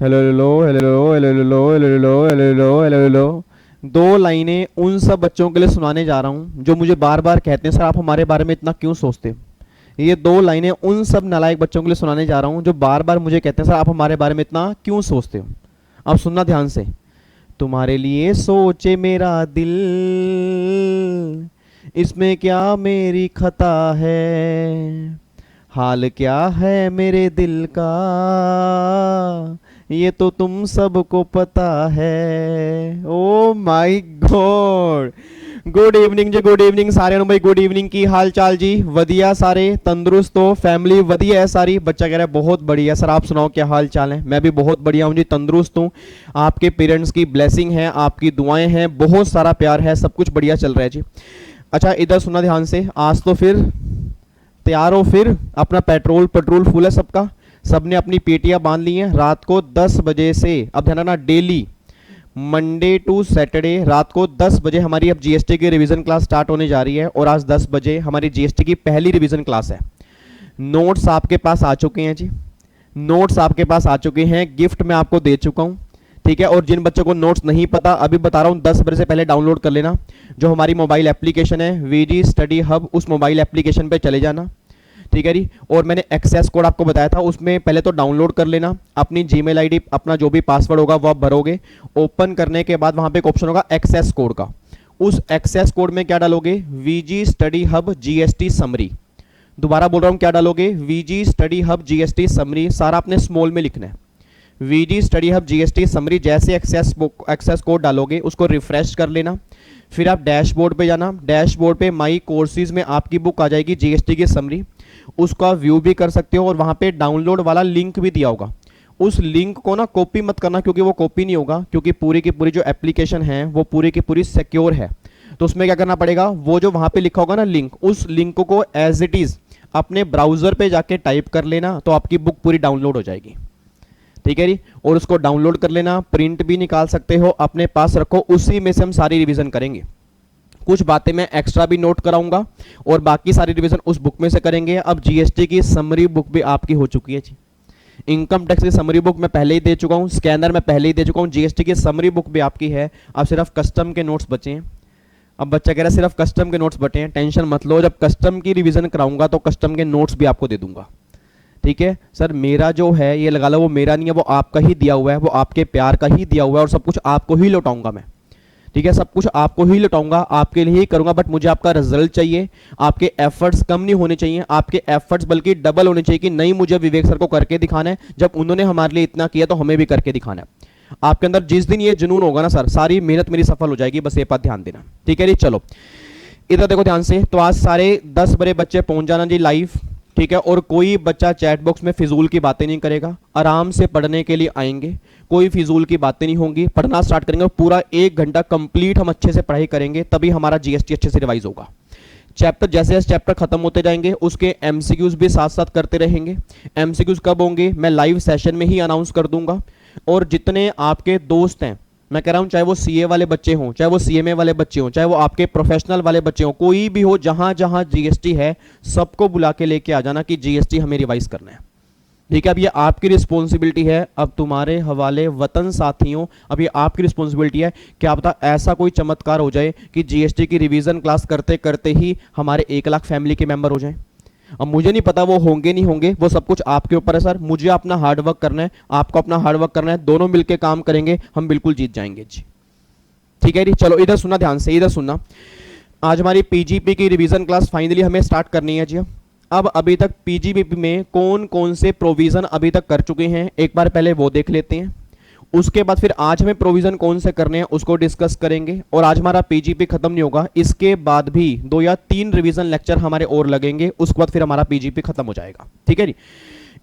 Hello hello hello hello hello hello hello hello hello hello hello. दो लाइनें उन सब बच्चों के लिए सुनाने जा रहा हूँ जो मुझे बार बार कहते हैं, सर आप हमारे बारे में इतना क्यों सोचते हो। ये दो लाइनें उन सब नालायक बच्चों के लिए सुनाने जा रहा हूँ जो बार बार मुझे कहते हैं, सर आप हमारे बारे में इतना क्यों सोचते हो। अब सुनना ध्यान से। तुम्हारे लिए सोचे मेरा दिल, इसमें क्या मेरी खता है। हाल क्या है मेरे दिल का, ये तो तुम सबको पता है। Oh my God. Good evening जी, गुड इवनिंग सारे भाई, गुड इवनिंग। की हाल चाल जी? वधिया, सारे तंदुरुस्त हो? फैमिली वधिया है सारी? बच्चा कह रहा है बहुत बढ़िया। सर आप सुनाओ क्या हाल चाल है? मैं भी बहुत बढ़िया हूँ जी, तंदुरुस्त हूँ। आपके पेरेंट्स की ब्लेसिंग है, आपकी दुआएं हैं, बहुत सारा प्यार है, सब कुछ बढ़िया चल रहा है जी। अच्छा इधर सुनना ध्यान से। आज तो फिर तैयार हो? फिर अपना पेट्रोल पेट्रोल फुल है सबका? सबने अपनी पेटियां बांध ली हैं? रात को 10 बजे से, अब ध्यान रखना, डेली मंडे टू सैटरडे रात को 10 बजे हमारी अब जीएसटी की रिवीजन क्लास स्टार्ट होने जा रही है। और आज 10 बजे हमारी जीएसटी की पहली रिवीजन क्लास है। नोट्स आपके पास आ चुके हैं जी, नोट्स आपके पास आ चुके हैं, गिफ्ट मैं आपको दे चुका हूं। ठीक है, और जिन बच्चों को नोट्स नहीं पता, अभी बता रहा हूं, 10 बजे से पहले डाउनलोड कर लेना। जो हमारी मोबाइल एप्लीकेशन है वीजी स्टडी हब, उस मोबाइल एप्लीकेशन पे चले जाना। ठीक है जी। और मैंने एक्सेस कोड आपको बताया था, उसमें पहले तो डाउनलोड कर लेना। अपनी जीमेल आईडी, अपना जो भी पासवर्ड होगा वो आप भरोगे। ओपन करने के बाद वहां पे एक ऑप्शन होगा एक्सेस कोड का। उस एक्सेस कोड में क्या डालोगे? VG study hub GST summary. दोबारा बोल रहा हूं, क्या डालोगे? VG study hub GST summary, सारा आपने स्मॉल में लिखना है। VG study hub GST summary. जैसे एक्सेस कोड डालोगे उसको रिफ्रेश कर लेना। फिर आप डैशबोर्ड पे जाना। डैशबोर्ड पे माई कोर्सेज में आपकी बुक आ जाएगी जीएसटी की समरी। उसको आप व्यू भी कर सकते हो और वहां पे डाउनलोड वाला लिंक भी दिया होगा। उस लिंक को ना कॉपी मत करना, क्योंकि वो कॉपी नहीं होगा, क्योंकि पूरी की पूरी जो एप्लीकेशन है वो पूरी की पूरी सिक्योर है। तो उसमें क्या करना पड़ेगा, वो जो वहां पे लिखा होगा ना लिंक, उस लिंक को एज इट इज अपने ब्राउजर पे जाके टाइप कर लेना, तो आपकी बुक पूरी डाउनलोड हो जाएगी। ठीक है जी। और उसको डाउनलोड कर लेना, प्रिंट भी निकाल सकते हो, अपने पास रखो, उसी में से हम सारी रिवीजन करेंगे। कुछ बातें मैं एक्स्ट्रा भी नोट कराऊंगा और बाकी सारी रिवीजन उस बुक में से करेंगे। अब जीएसटी की समरी बुक भी आपकी हो चुकी है जी। इनकम टैक्स की समरी बुक मैं पहले ही दे चुका हूं, स्कैनर मैं पहले ही दे चुका हूं, जीएसटी की समरी बुक भी आपकी है। अब सिर्फ कस्टम के नोट्स बचे हैं। अब बच्चा कह रहा है सिर्फ कस्टम के नोट्स बचे हैं, टेंशन मत लो, जब कस्टम की रिवीजन कराऊंगा तो कस्टम के नोट्स भी आपको दे दूंगा। ठीक है सर, मेरा जो है ये लगा लो, वो मेरा नहीं है, वो आपका ही दिया हुआ है, वो आपके प्यार का ही दिया हुआ है, और सब कुछ आपको ही लौटाऊंगा मैं। ठीक है, सब कुछ आपको ही लौटाऊंगा, आपके लिए ही करूंगा, बट मुझे आपका रिजल्ट चाहिए। आपके एफर्ट्स कम नहीं होने चाहिए, आपके एफर्ट्स बल्कि डबल होने चाहिए कि नहीं मुझे विवेक सर को करके दिखाना है, जब उन्होंने हमारे लिए इतना किया तो हमें भी करके दिखाना है। आपके अंदर जिस दिन ये जुनून होगा ना सर, सारी मेहनत मेरी सफल हो जाएगी, बस ये बात ध्यान देना। ठीक है जी, चलो इधर देखो ध्यान से। तो आज सारे 10 बड़े बच्चे पहुंच जाना जी लाइव। ठीक है, और कोई बच्चा चैट बॉक्स में फिजूल की बातें नहीं करेगा, आराम से पढ़ने के लिए आएंगे, कोई फिजूल की बातें नहीं होंगी, पढ़ना स्टार्ट करेंगे, पूरा 1 घंटा कंप्लीट हम अच्छे से पढ़ाई करेंगे, तभी हमारा जीएसटी अच्छे से रिवाइज होगा। चैप्टर जैसे जैसे चैप्टर खत्म होते जाएंगे उसके एमसीक्यूज भी साथ साथ करते रहेंगे। एमसीक्यूज कब होंगे मैं लाइव सेशन में ही अनाउंस कर दूंगा। और जितने आपके दोस्त हैं, मैं कह रहा हूं, चाहे वो सीए वाले बच्चे हों, चाहे वो सीएमए वाले बच्चे हों, चाहे वो आपके प्रोफेशनल वाले बच्चे हों, कोई भी हो, जहां जहां जीएसटी है सबको बुला के लेके आ जाना कि जीएसटी हमें रिवाइज करना है। ठीक है, अब ये आपकी रिस्पॉन्सिबिलिटी है, अब तुम्हारे हवाले वतन साथियों, अब ये आपकी रिस्पॉन्सिबिलिटी है। क्या पता ऐसा कोई चमत्कार हो जाए कि जीएसटी की रिवीजन क्लास करते करते ही हमारे 1 लाख फैमिली के मेंबर हो जाएं। अब मुझे नहीं पता वो होंगे नहीं होंगे, वो सब कुछ आपके ऊपर है सर। मुझे अपना हार्डवर्क करना है, आपको अपना हार्डवर्क करना है, दोनों मिलकर काम करेंगे, हम बिल्कुल जीत जाएंगे जी। ठीक है जी, चलो इधर सुनना ध्यान से, इधर सुनना। आज हमारी पीजीपी की रिवीजन क्लास फाइनली हमें स्टार्ट करनी है जी। अब अभी तक पीजीपी में कौन कौन से प्रोविजन अभी तक कर चुके हैं, एक बार पहले वो देख लेते हैं। उसके बाद फिर आज हमें प्रोविजन कौन से करने हैं उसको डिस्कस करेंगे। और आज हमारा पीजीपी खत्म नहीं होगा, इसके बाद भी 2 या 3 रिवीजन लेक्चर हमारे और लगेंगे, उसके बाद फिर हमारा पीजीपी खत्म हो जाएगा। ठीक है जी,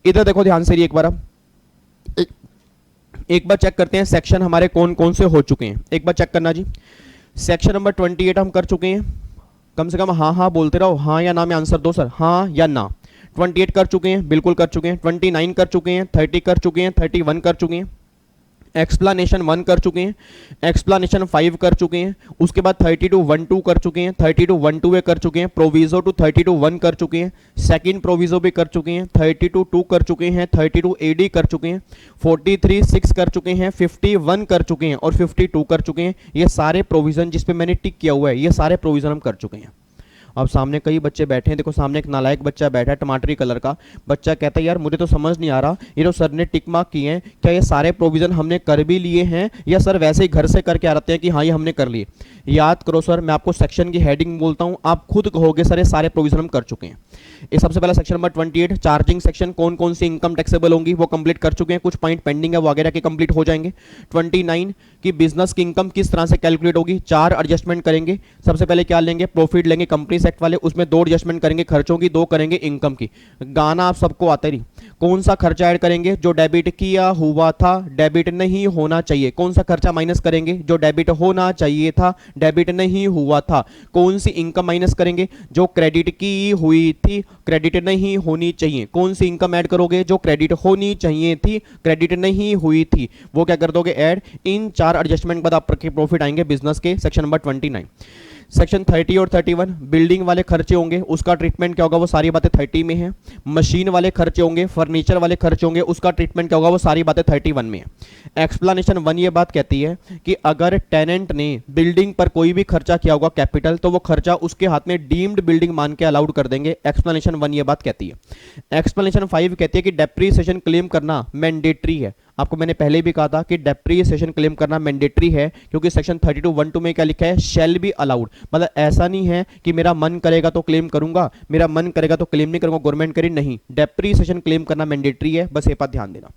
इधर देखो ध्यान से एक बार। अब एक बार चेक करते हैं सेक्शन हमारे कौन कौन से हो चुके हैं, एक बार चेक करना जी। सेक्शन नंबर 28 हम कर चुके हैं, कम से कम हाँ हाँ बोलते रहो, हाँ या ना में आंसर दो सर, हाँ या ना। 28 कर चुके हैं, बिल्कुल कर चुके हैं। 29 कर चुके हैं, 30 कर चुके हैं, 31 कर चुके हैं। एक्सप्लानेशन 1 कर चुके हैं, एक्सप्लानेशन 5 कर चुके हैं, उसके बाद 32.12 कर चुके हैं, 32.12 कर चुके हैं, प्रोविजो टू 32.1 कर चुके हैं, सेकंड प्रोविजो भी कर चुके हैं, 32.2 कर चुके हैं, 32 AD कर चुके हैं, 43.6 कर चुके हैं, 51 कर चुके हैं और 52 कर चुके हैं। ये सारे प्रोविजन जिस पे मैंने टिक किया हुआ है, ये सारे प्रोविजन हम कर चुके हैं। अब सामने कई बच्चे बैठे हैं, देखो सामने एक नालायक बच्चा बैठा है टमाटरी कलर का बच्चा, कहता है यार मुझे तो समझ नहीं आ रहा, ये जो सर ने टिक मार्क किए हैं क्या ये सारे प्रोविजन हमने कर भी लिए हैं या सर वैसे ही घर से करके आ रहे हैं कि हाँ ये हमने कर लिए। याद करो सर, मैं आपको सेक्शन की हेडिंग बोलता हूँ, आप खुद कहोगे सर ये सारे प्रोविजन हम कर चुके हैं। ये सबसे पहला सेक्शन नंबर 28 चार्जिंग सेक्शन, कौन कौन सी इनकम टैक्सेबल होंगी वो कंप्लीट कर चुके हैं, कुछ पॉइंट पेंडिंग है वो आगे जाके कंप्लीट हो जाएंगे। 29 की बिजनेस की इनकम किस तरह से कैलकुलेट होगी, 4 एडजस्टमेंट करेंगे। सबसे पहले क्या लेंगे, प्रॉफिट लेंगे कंपनी एक्ट वाले, उसमें 2 एडजस्टमेंट करेंगे खर्चों की, 2 करेंगे इनकम की। गाना आप सबको आता ही, कौन सा खर्चा ऐड करेंगे, जो डेबिट किया हुआ था डेबिट नहीं होना चाहिए, कौन सा खर्चा माइनस करेंगे, जो डेबिट होना चाहिए था डेबिट नहीं हुआ था, कौन सी इनकम माइनस करेंगे, जो क्रेडिट की हुई थी क्रेडिट नहीं होनी चाहिए, कौन सी इनकम ऐड करोगे, जो क्रेडिट होनी चाहिए थी क्रेडिट नहीं हुई थी, वो क्या कर दोगे ऐड। इन 4 एडजस्टमेंट बाद आपके प्रॉफिट आएंगे बिजनेस के। सेक्शन नंबर 29 सेक्शन 30 और 31 बिल्डिंग वाले खर्चे होंगे, उसका ट्रीटमेंट क्या होगा, वो सारी बातें 30 में है। मशीन वाले खर्चे होंगे, फर्नीचर वाले खर्चे होंगे, उसका ट्रीटमेंट क्या होगा, वो सारी बातें 31 में है। एक्सप्लेनेशन 1 ये बात कहती है कि अगर टेनेंट ने बिल्डिंग पर कोई भी खर्चा किया होगा कैपिटल, तो वो खर्चा उसके हाथ में डीम्ड बिल्डिंग मान के अलाउड कर देंगे। एक्सप्लेनेशन 1 ये बात कहती है। एक्सप्लेनेशन 5 कहती है कि डेप्रीसिएशन क्लेम करना मैंडेटरी है। आपको मैंने पहले भी कहा था कि डेप्रीसिएशन क्लेम करना मैंडेटरी है, क्योंकि सेक्शन 32(1)(2) में क्या लिखा है, शैल बी अलाउड। मतलब ऐसा नहीं है कि मेरा मन करेगा तो क्लेम करूंगा, मेरा मन करेगा तो क्लेम नहीं करूंगा, गवर्नमेंट करे, नहीं, डेप्रीसिएशन क्लेम करना मैंडेटरी है, बस ये बात ध्यान देना।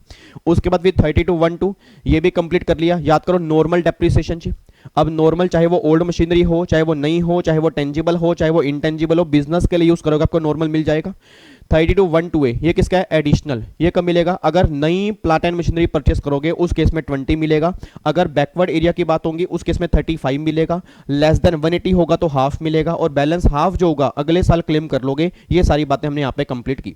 उसके बाद फिर 32(1)(2) ये भी कंप्लीट कर लिया। याद करो नॉर्मल डेप्रीसिएशन जी। अब नॉर्मल चाहे वो ओल्ड मशीनरी हो, चाहे वो नई हो, चाहे वो टेंजिबल हो, चाहे वो इंटेंजिबल हो, बिजनेस के लिए यूज करोगे आपको नॉर्मल मिल जाएगा। 32(1)(2) ये किसका है, एडिशनल। ये कब मिलेगा, अगर नई प्लांट एंड मशीनरी परचेस करोगे उस केस में 20 मिलेगा, अगर बैकवर्ड एरिया की बात होगी उस केस में 35 मिलेगा, लेस देन 180 होगा तो हाफ मिलेगा, और बैलेंस हाफ जो होगा अगले साल क्लेम कर लोगे। ये सारी बातें हमने यहाँ पे कंप्लीट की।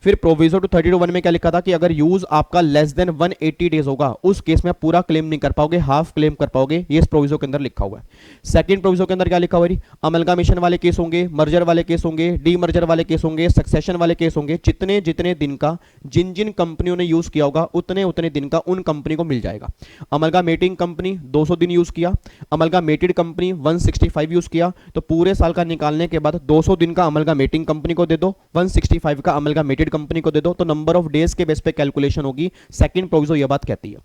फिर प्रोविजो टू 32(1) में क्या लिखा था कि अगर यूज आपका लेस देन 180 डेज होगा उस केस में पूरा क्लेम नहीं कर पाओगे, हाफ क्लेम कर पाओगे। ये इस प्रोविजो के अंदर लिखा हुआ है। सेकंड प्रोविजो के अंदर क्या लिखा हुआ है, अमलगामेशन वाले केस होंगे, मर्जर वाले केस होंगे, डीमर्जर वाले केस होंगे, सक्सेशन वाले केस होंगे, जितने जितने दिन का जिन जिन कंपनियों ने यूज किया होगा उतने उतने दिन का उन कंपनी को मिल जाएगा। अमलगामेटिंग कंपनी 200 दिन यूज किया, अमलगामेटेड कंपनी 165 यूज किया, तो पूरे साल का निकालने के बाद 200 दिन का अमलगामेटिंग कंपनी को दे दो, 165 का अमलगामेटेड कंपनी को दे दो, तो नंबर ऑफ डेज के बेस पे कैलकुलेशन होगी। सेकंड प्रोविजो ये बात कहती है।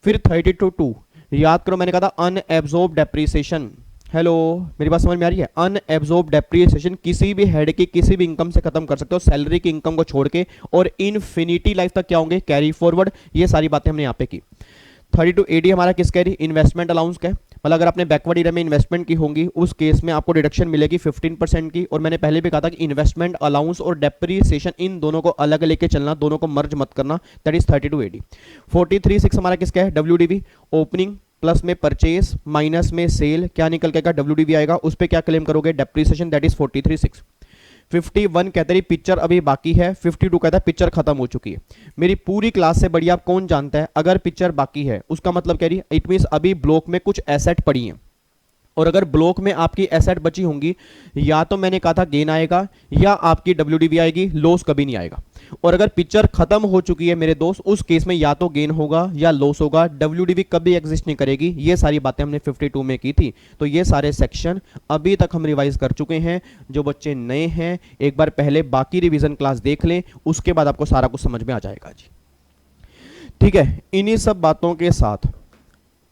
फिर 32(2) याद करो, मैंने कहा था अनएब्सॉर्ब डेप्रिसिएशन। हेलो, मेरी बात समझ में आ रही है। अनएब्सॉर्ब डेप्रिसिएशन किसी भी हेड की किसी भी इनकम से खत्म कर सकते हो, सैलरी की इनकम को छोड़ के, और इनफिनिटी लाइफ तक क्या होंगे, कैरी फॉरवर्ड। ये सारी बातें हमने यहाँ पे की। 32(AD) हमारा किसका है, इन्वेस्टमेंट अलाउंस का है। मतलब अगर आपने बैकवर्ड एरिया में इन्वेस्टमेंट की होंगी उस केस में आपको डिडक्शन मिलेगी 15% की। और मैंने पहले भी कहा था कि इन्वेस्टमेंट अलाउंस और डेप्रिसिएशन इन दोनों को अलग लेके चलना, दोनों को मर्ज मत करना। That is 32(AD). 43(6) हमारा किसका है, WDV। ओपनिंग प्लस में परचेस माइनस में सेल, क्या निकल के WDV आएगा, उस पर क्या क्लेम करोगे, डेप्रिसिएशन। That is 43(6). 51 कहते हैं पिक्चर अभी बाकी है, 52 कहता है पिक्चर खत्म हो चुकी है। मेरी पूरी क्लास से बढ़िया आप कौन जानता है, अगर पिक्चर बाकी है उसका मतलब कह रही है इट मींस अभी ब्लॉक में कुछ एसेट पड़ी हैं, और अगर ब्लॉक में आपकी एसेट बची होंगी या तो मैंने कहा था गेन आएगा या आपकी WDV आएगी, लॉस कभी नहीं आएगा। और अगर पिक्चर खत्म हो चुकी है मेरे दोस्त, उस केस में या तो गेन होगा या लॉस होगा, WDV कभी एग्जिस्ट नहीं करेगी। ये सारी बातें हमने 52 में की थी। तो ये सारे सेक्शन अभी तक हम रिवाइज कर चुके हैं। जो बच्चे नए हैं एक बार पहले बाकी रिवीजन क्लास देख लें, उसके बाद आपको सारा कुछ समझ में आ जाएगा जी। ठीक है, इन्हीं सब बातों के साथ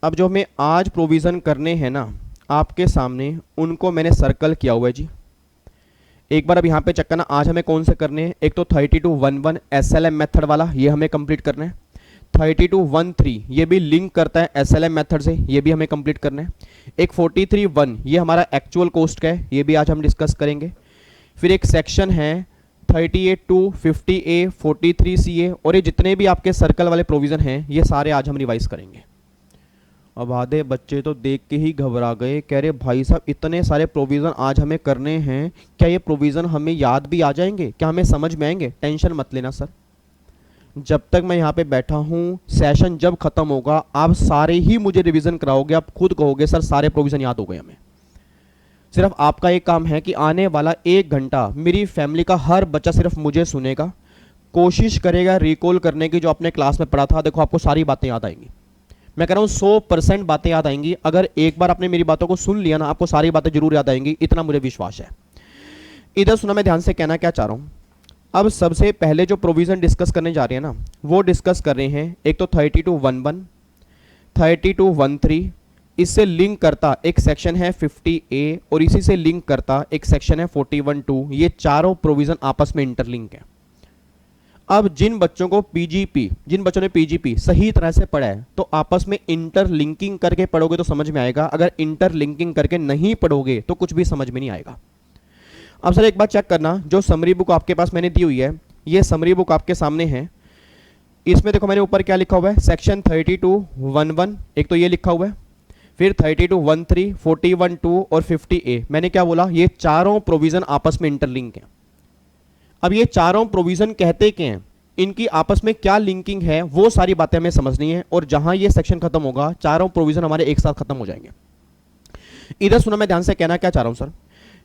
अब जो हमें आज प्रोविजन करने हैं ना आपके सामने, उनको मैंने सर्कल किया हुआ है जी। एक बार अब यहाँ पे चेक करना आज हमें कौन से करने हैं। एक तो 32(1)(1) SLM मेथड वाला, ये हमें कंप्लीट करना है। 32(1)(3) ये भी लिंक करता है SLM मेथड से, ये भी हमें कंप्लीट करना है। एक 43(1) ये हमारा एक्चुअल कॉस्ट का है, ये भी आज हम डिस्कस करेंगे। फिर एक सेक्शन है 38(2), 50A, 43CA, और ये जितने भी आपके सर्कल वाले प्रोविजन हैं ये सारे आज हम रिवाइज करेंगे। अब आधे बच्चे तो देख के ही घबरा गए, कह रहे भाई साहब इतने सारे प्रोविज़न आज हमें करने हैं, क्या ये प्रोविज़न हमें याद भी आ जाएंगे, क्या हमें समझ में आएंगे? टेंशन मत लेना सर, जब तक मैं यहाँ पे बैठा हूँ, सेशन जब खत्म होगा आप सारे ही मुझे रिवीजन कराओगे, आप खुद कहोगे सर सारे प्रोविजन याद हो गए हमें। सिर्फ आपका एक काम है कि आने वाला 1 घंटा मेरी फैमिली का हर बच्चा सिर्फ मुझे सुनेगा, कोशिश करेगा रिकॉल करने की जो आपने क्लास में पढ़ा था। देखो आपको सारी बातें याद आएंगी, मैं कह रहा हूँ 100% बातें याद आएंगी। अगर एक बार आपने मेरी बातों को सुन लिया ना, आपको सारी बातें जरूर याद आएंगी, इतना मुझे विश्वास है। इधर सुना, मैं ध्यान से कहना क्या चाह रहा हूँ। अब सबसे पहले जो प्रोविजन डिस्कस करने जा रहे हैं ना, वो डिस्कस कर रहे हैं एक तो 32(1)(1), 32(1)(3), इससे लिंक करता एक सेक्शन है 50A और इसी से लिंक करता एक सेक्शन है 41(2). ये चारों प्रोविजन आपस में इंटरलिंक है। अब जिन बच्चों ने पीजीपी सही तरह से पढ़ा है तो आपस में इंटरलिंकिंग करके पढ़ोगे तो समझ में आएगा, अगर इंटरलिंकिंग करके नहीं पढ़ोगे तो कुछ भी समझ में नहीं आएगा। अब सर एक बात चेक करना, जो समरी बुक आपके पास मैंने दी हुई है, ये समरी बुक आपके सामने है। इसमें देखो मैंने ऊपर क्या लिखा हुआ है, सेक्शन 32(1)(1), एक तो ये लिखा हुआ है, फिर 32(1)(3), 41(2) और 50A। मैंने क्या बोला, ये चारों प्रोविजन आपस में इंटरलिंक है। अब ये चारों प्रोविजन कहते क्या हैं, इनकी आपस में क्या लिंकिंग है, वो सारी बातें हमें समझनी है। और जहां ये सेक्शन खत्म होगा चारों प्रोविजन हमारे एक साथ खत्म हो जाएंगे। इधर सुनो, मैं ध्यान से कहना क्या चाह रहा हूं सर,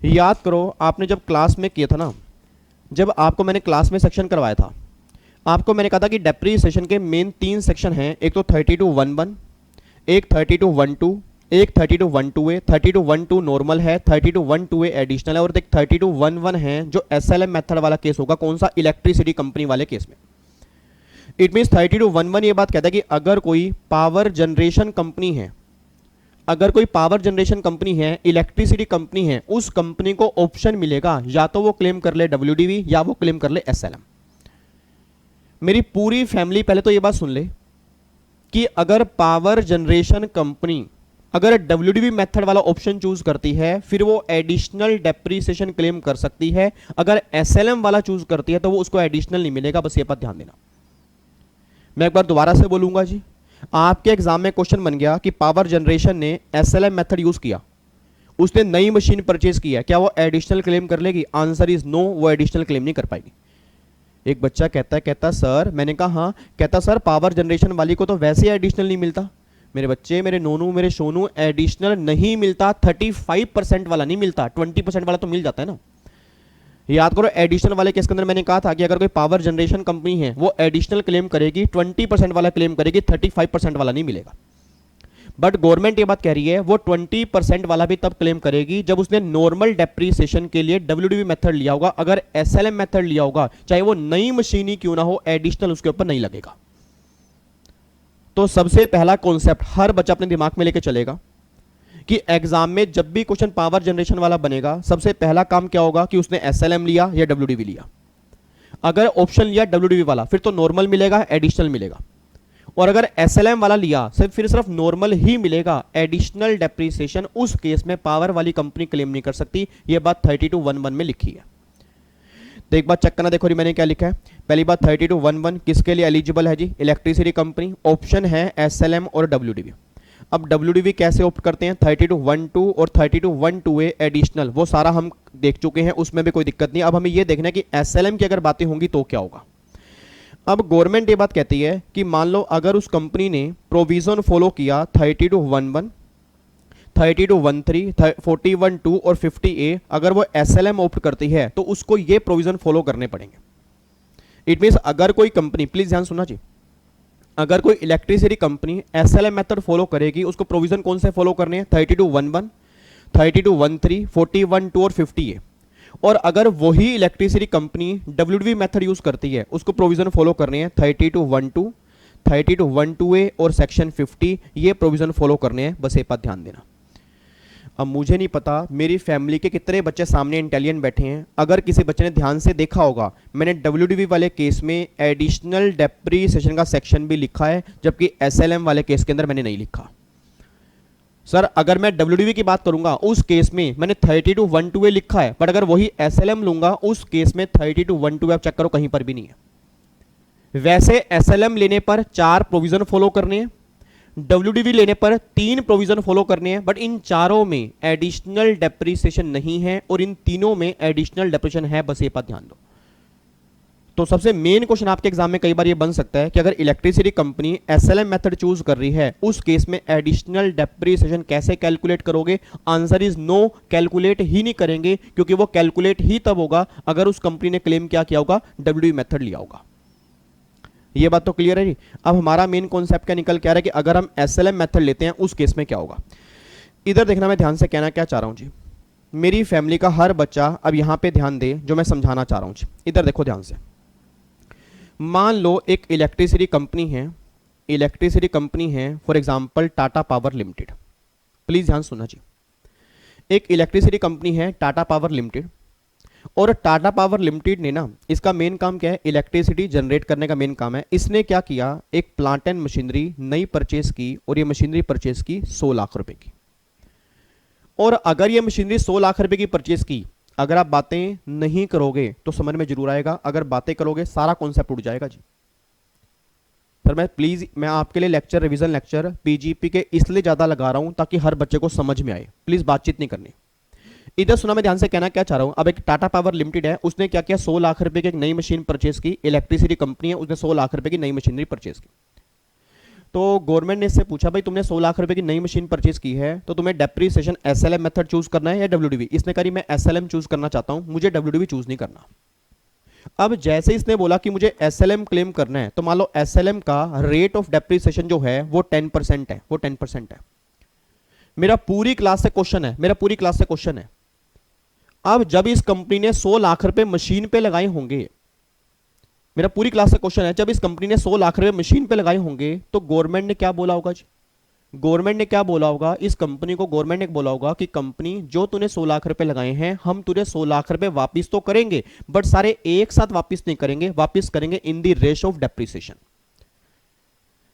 याद करो आपने जब क्लास में किया था ना, जब आपको मैंने क्लास में सेक्शन करवाया था, आपको मैंने कहा था कि डेप्रीसिएशन के मेन 3 सेक्शन हैं, एक तो 32(1)(1), एक 32(1)(2), एक 32(1)(2)(A), 32(1)(2) नॉर्मल है, 32(1)(2)(A) एडिशनल है, और एक 32(1)(1) है जो SLM मेथड वाला केस होगा। कौन सा, इलेक्ट्रिसिटी कंपनी वाले केस में। इट मींस 32(1)(1) ये बात कहता है कि अगर कोई पावर जनरेशन कंपनी है, अगर कोई पावर जनरेशन कंपनी है, इलेक्ट्रिसिटी कंपनी है, उस कंपनी को ऑप्शन मिलेगा या तो वो क्लेम कर ले WDV या वो क्लेम कर ले SLM। मेरी पूरी फैमिली पहले तो ये बात सुन ले कि अगर पावर जनरेशन कंपनी अगर WDV मेथड वाला ऑप्शन चूज करती है फिर वो एडिशनल डेप्रीसिएशन क्लेम कर सकती है। अगर SLM वाला चूज करती है तो वो उसको एडिशनल नहीं मिलेगा। बस ये बात ध्यान देना। मैं एक बार दोबारा से बोलूंगा जी, आपके एग्जाम में क्वेश्चन बन गया कि पावर जनरेशन ने SLM मेथड यूज किया, उसने नई मशीन परचेज किया, क्या वो एडिशनल क्लेम कर लेगी? आंसर इज नो, वो एडिशनल क्लेम नहीं कर पाएगी। एक बच्चा कहता सर, मैंने कहा हाँ, कहता सर पावर जनरेशन वाली को तो वैसे एडिशनल नहीं मिलता। मेरे बच्चे, मेरे नोनू, मेरे सोनू, एडिशनल नहीं मिलता, 35% वाला नहीं मिलता, 20% वाला तो मिल जाता है ना। याद करो, एडिशनल वाले केस के अंदर मैंने कहा था कि अगर कोई पावर जनरेशन कंपनी है वो एडिशनल क्लेम करेगी, 20% वाला क्लेम करेगी, 35% वाला नहीं मिलेगा। बट गवर्नमेंट ये बात कह रही है वो 20% वाला भी तब क्लेम करेगी जब उसने नॉर्मल डेप्रीसिएशन के लिए WDV मेथड लिया होगा। अगर SLM मेथड लिया होगा, चाहे वो नई मशीन ही क्यों ना हो, एडिशनल उसके ऊपर नहीं लगेगा। तो सबसे पहला कॉन्सेप्ट हर बच्चा अपने दिमाग में लेके चलेगा कि एग्जाम में जब भी क्वेश्चन पावर जनरेशन वाला बनेगा, सबसे पहला काम क्या होगा कि उसने SLM लिया या WDV लिया। अगर ऑप्शन लिया WDV वाला, फिर तो नॉर्मल मिलेगा, एडिशनल मिलेगा। और अगर SLM वाला लिया फिर सिर्फ नॉर्मल ही मिलेगा, एडिशनल डेप्रीसिएशन उस केस में पावर वाली कंपनी क्लेम नहीं कर सकती। यह बात 32(1)(1) में लिखी है। तो एक बात चेक करना, देखो मैंने क्या लिखा है। पहली बात 32(1)(1) किसके लिए एलिजिबल है जी? Electricity company. ऑप्शन है SLM और WDV। अब WDV कैसे ऑप्ट करते हैं? 32(1)(2) और 32(1)(2)(A एडिशनल, वो सारा हम देख चुके हैं, उसमें भी कोई दिक्कत नहीं। अब हमें ये देखना है कि SLM की अगर बातें होंगी तो क्या होगा। अब गवर्नमेंट ये बात कहती है कि मान लो अगर उस कंपनी ने प्रोविजन फॉलो किया 32(1)(1), 32(1)(3), 41(2) और 50A, अगर वो SLM ऑप्ट करती है तो उसको ये प्रोविजन फॉलो करने पड़ेंगे। इट मींस अगर कोई कंपनी, प्लीज ध्यान सुनना जी, अगर कोई electricity company SLM method follow करेगी, उसको प्रोविजन कौन से फॉलो करने हैं? 32(1)(1), 32(1)(3), 41(2) और 50A। और अगर वही electricity company WDV method use करती है, उसको प्रोविजन फॉलो करने हैं 32(1)(2), 32(1)(2)(A और सेक्शन 50। ये प्रोविजन फॉलो करने हैं, बस एक बात ध्यान देना। अब मुझे नहीं पता मेरी फैमिली के कितने बच्चे सामने इंटेलिजेंट बैठे हैं। अगर किसी बच्चे ने ध्यान से देखा होगा, मैंने WDV वाले केस में एडिशनल डेप्रीसिएशन का सेक्शन भी लिखा है, जबकि SLM वाले केस के अंदर मैंने नहीं लिखा। सर अगर मैं WDV की बात करूंगा, उस केस में मैंने 32(1)(2)(A लिखा है, बट अगर वही SLM लूंगा उस केस में 32(1)(2)(A आप चेक करो कहीं पर भी नहीं है। वैसे SLM लेने पर 4 प्रोविजन फॉलो करने हैं, WDV लेने पर 3 प्रोविजन फॉलो करने हैं, बट इन चारों में एडिशनल डेप्रीसिएशन नहीं है और इन तीनों में एडिशनल डेप्रीसिएशन है। बस ये बात ध्यान दो। तो सबसे मेन क्वेश्चन आपके एग्जाम में कई बार ये बन सकता है कि अगर electricity company SLM method choose कर रही है, उस केस में एडिशनल डेप्रिसिएशन कैसे कैलकुलेट करोगे? आंसर इज नो, कैलकुलेट ही नहीं करेंगे, क्योंकि वो कैलकुलेट ही तब होगा अगर उस कंपनी ने क्लेम क्या किया होगा, डब्ल्यूडी मेथड लिया होगा। ये बात तो क्लियर है जी। अब हमारा मेन कॉन्सेप्ट क्या निकल के आ रहा है कि अगर हम एसएलएम मेथड लेते हैं उस केस में क्या होगा। इधर देखना, मैं ध्यान से कहना क्या चाह रहा हूं जी, मेरी फैमिली का हर बच्चा अब यहां पे ध्यान दे जो मैं समझाना चाह रहा हूं जी। इधर देखो ध्यान से, मान लो एक इलेक्ट्रिसिटी कंपनी है, इलेक्ट्रिसिटी कंपनी है for example Tata power limited. Please ध्यान सुनना जी, एक इलेक्ट्रिसिटी कंपनी है टाटा पावर लिमिटेड, और टाटा पावर लिमिटेड ने ना, इसका मेन काम क्या है, इलेक्ट्रिसिटी जनरेट करने का मेन काम है। इसने क्या किया, एक प्लांट एंड मशीनरी नई परचेज की, और ये मशीनरी परचेज की 100 लाख रुपए की। और अगर ये मशीनरी 100 लाख रुपए की परचेज की, अगर आप बातें नहीं करोगे तो समझ में जरूर आएगा, अगर बातें करोगे सारा कॉन्सेप्ट उड़ जाएगा जी। सर मैं आपके लिए लेक्चर, रिवीजन लेक्चर पीजीपी के इसलिए ज्यादा लगा रहा हूं ताकि हर बच्चे को समझ में आए। प्लीज बातचीत नहीं करनी। इधर सुना, मैं ध्यान से कहना क्या चाह रहा हूं। अब एक टाटा पावर लिमिटेड है, उसने क्या किया, 100 लाख रुपए की एक नई मशीन परचेज की। इलेक्ट्रिसिटी कंपनी है, उसने 100 लाख रुपए की नई मशीनरी परचेज की। तो गवर्नमेंट ने इससे पूछा, भाई तुमने 100 लाख रुपए की नई मशीन परचेज की है, तो तुम्हें डेप्रिसिएशन एसएलएम मेथड चूज करना है या डब्ल्यूडीवी? इसने कहा मैं एसएलएम चूज करना चाहता हूं, मुझे डब्ल्यूडीवी चूज नहीं करना। अब जैसे इसने बोला कि मुझे एसएलएम क्लेम करना है, तो मान लो एसएलएम का रेट ऑफ डेप्रिसिएशन जो है वो 10% है, वो 10% है। मेरा पूरी क्लास से क्वेश्चन है, मेरा पूरी क्लास से क्वेश्चन है, अब जब इस कंपनी ने 100 लाख रुपए मशीन पे लगाए होंगे, मेरा पूरी क्लास से क्वेश्चन है, जब इस कंपनी ने 100 लाख रुपए मशीन पे लगाए होंगे तो गवर्नमेंट ने क्या बोला होगा जी? गवर्नमेंट ने क्या बोला होगा, इस कंपनी को गवर्नमेंट ने बोला होगा कि कंपनी जो तूने 100 लाख रुपए लगाए हैं, हम तुझे 100 लाख रुपए वापस तो करेंगे, बट सारे एक साथ वापस नहीं करेंगे, वापस करेंगे in the ratio of depreciation.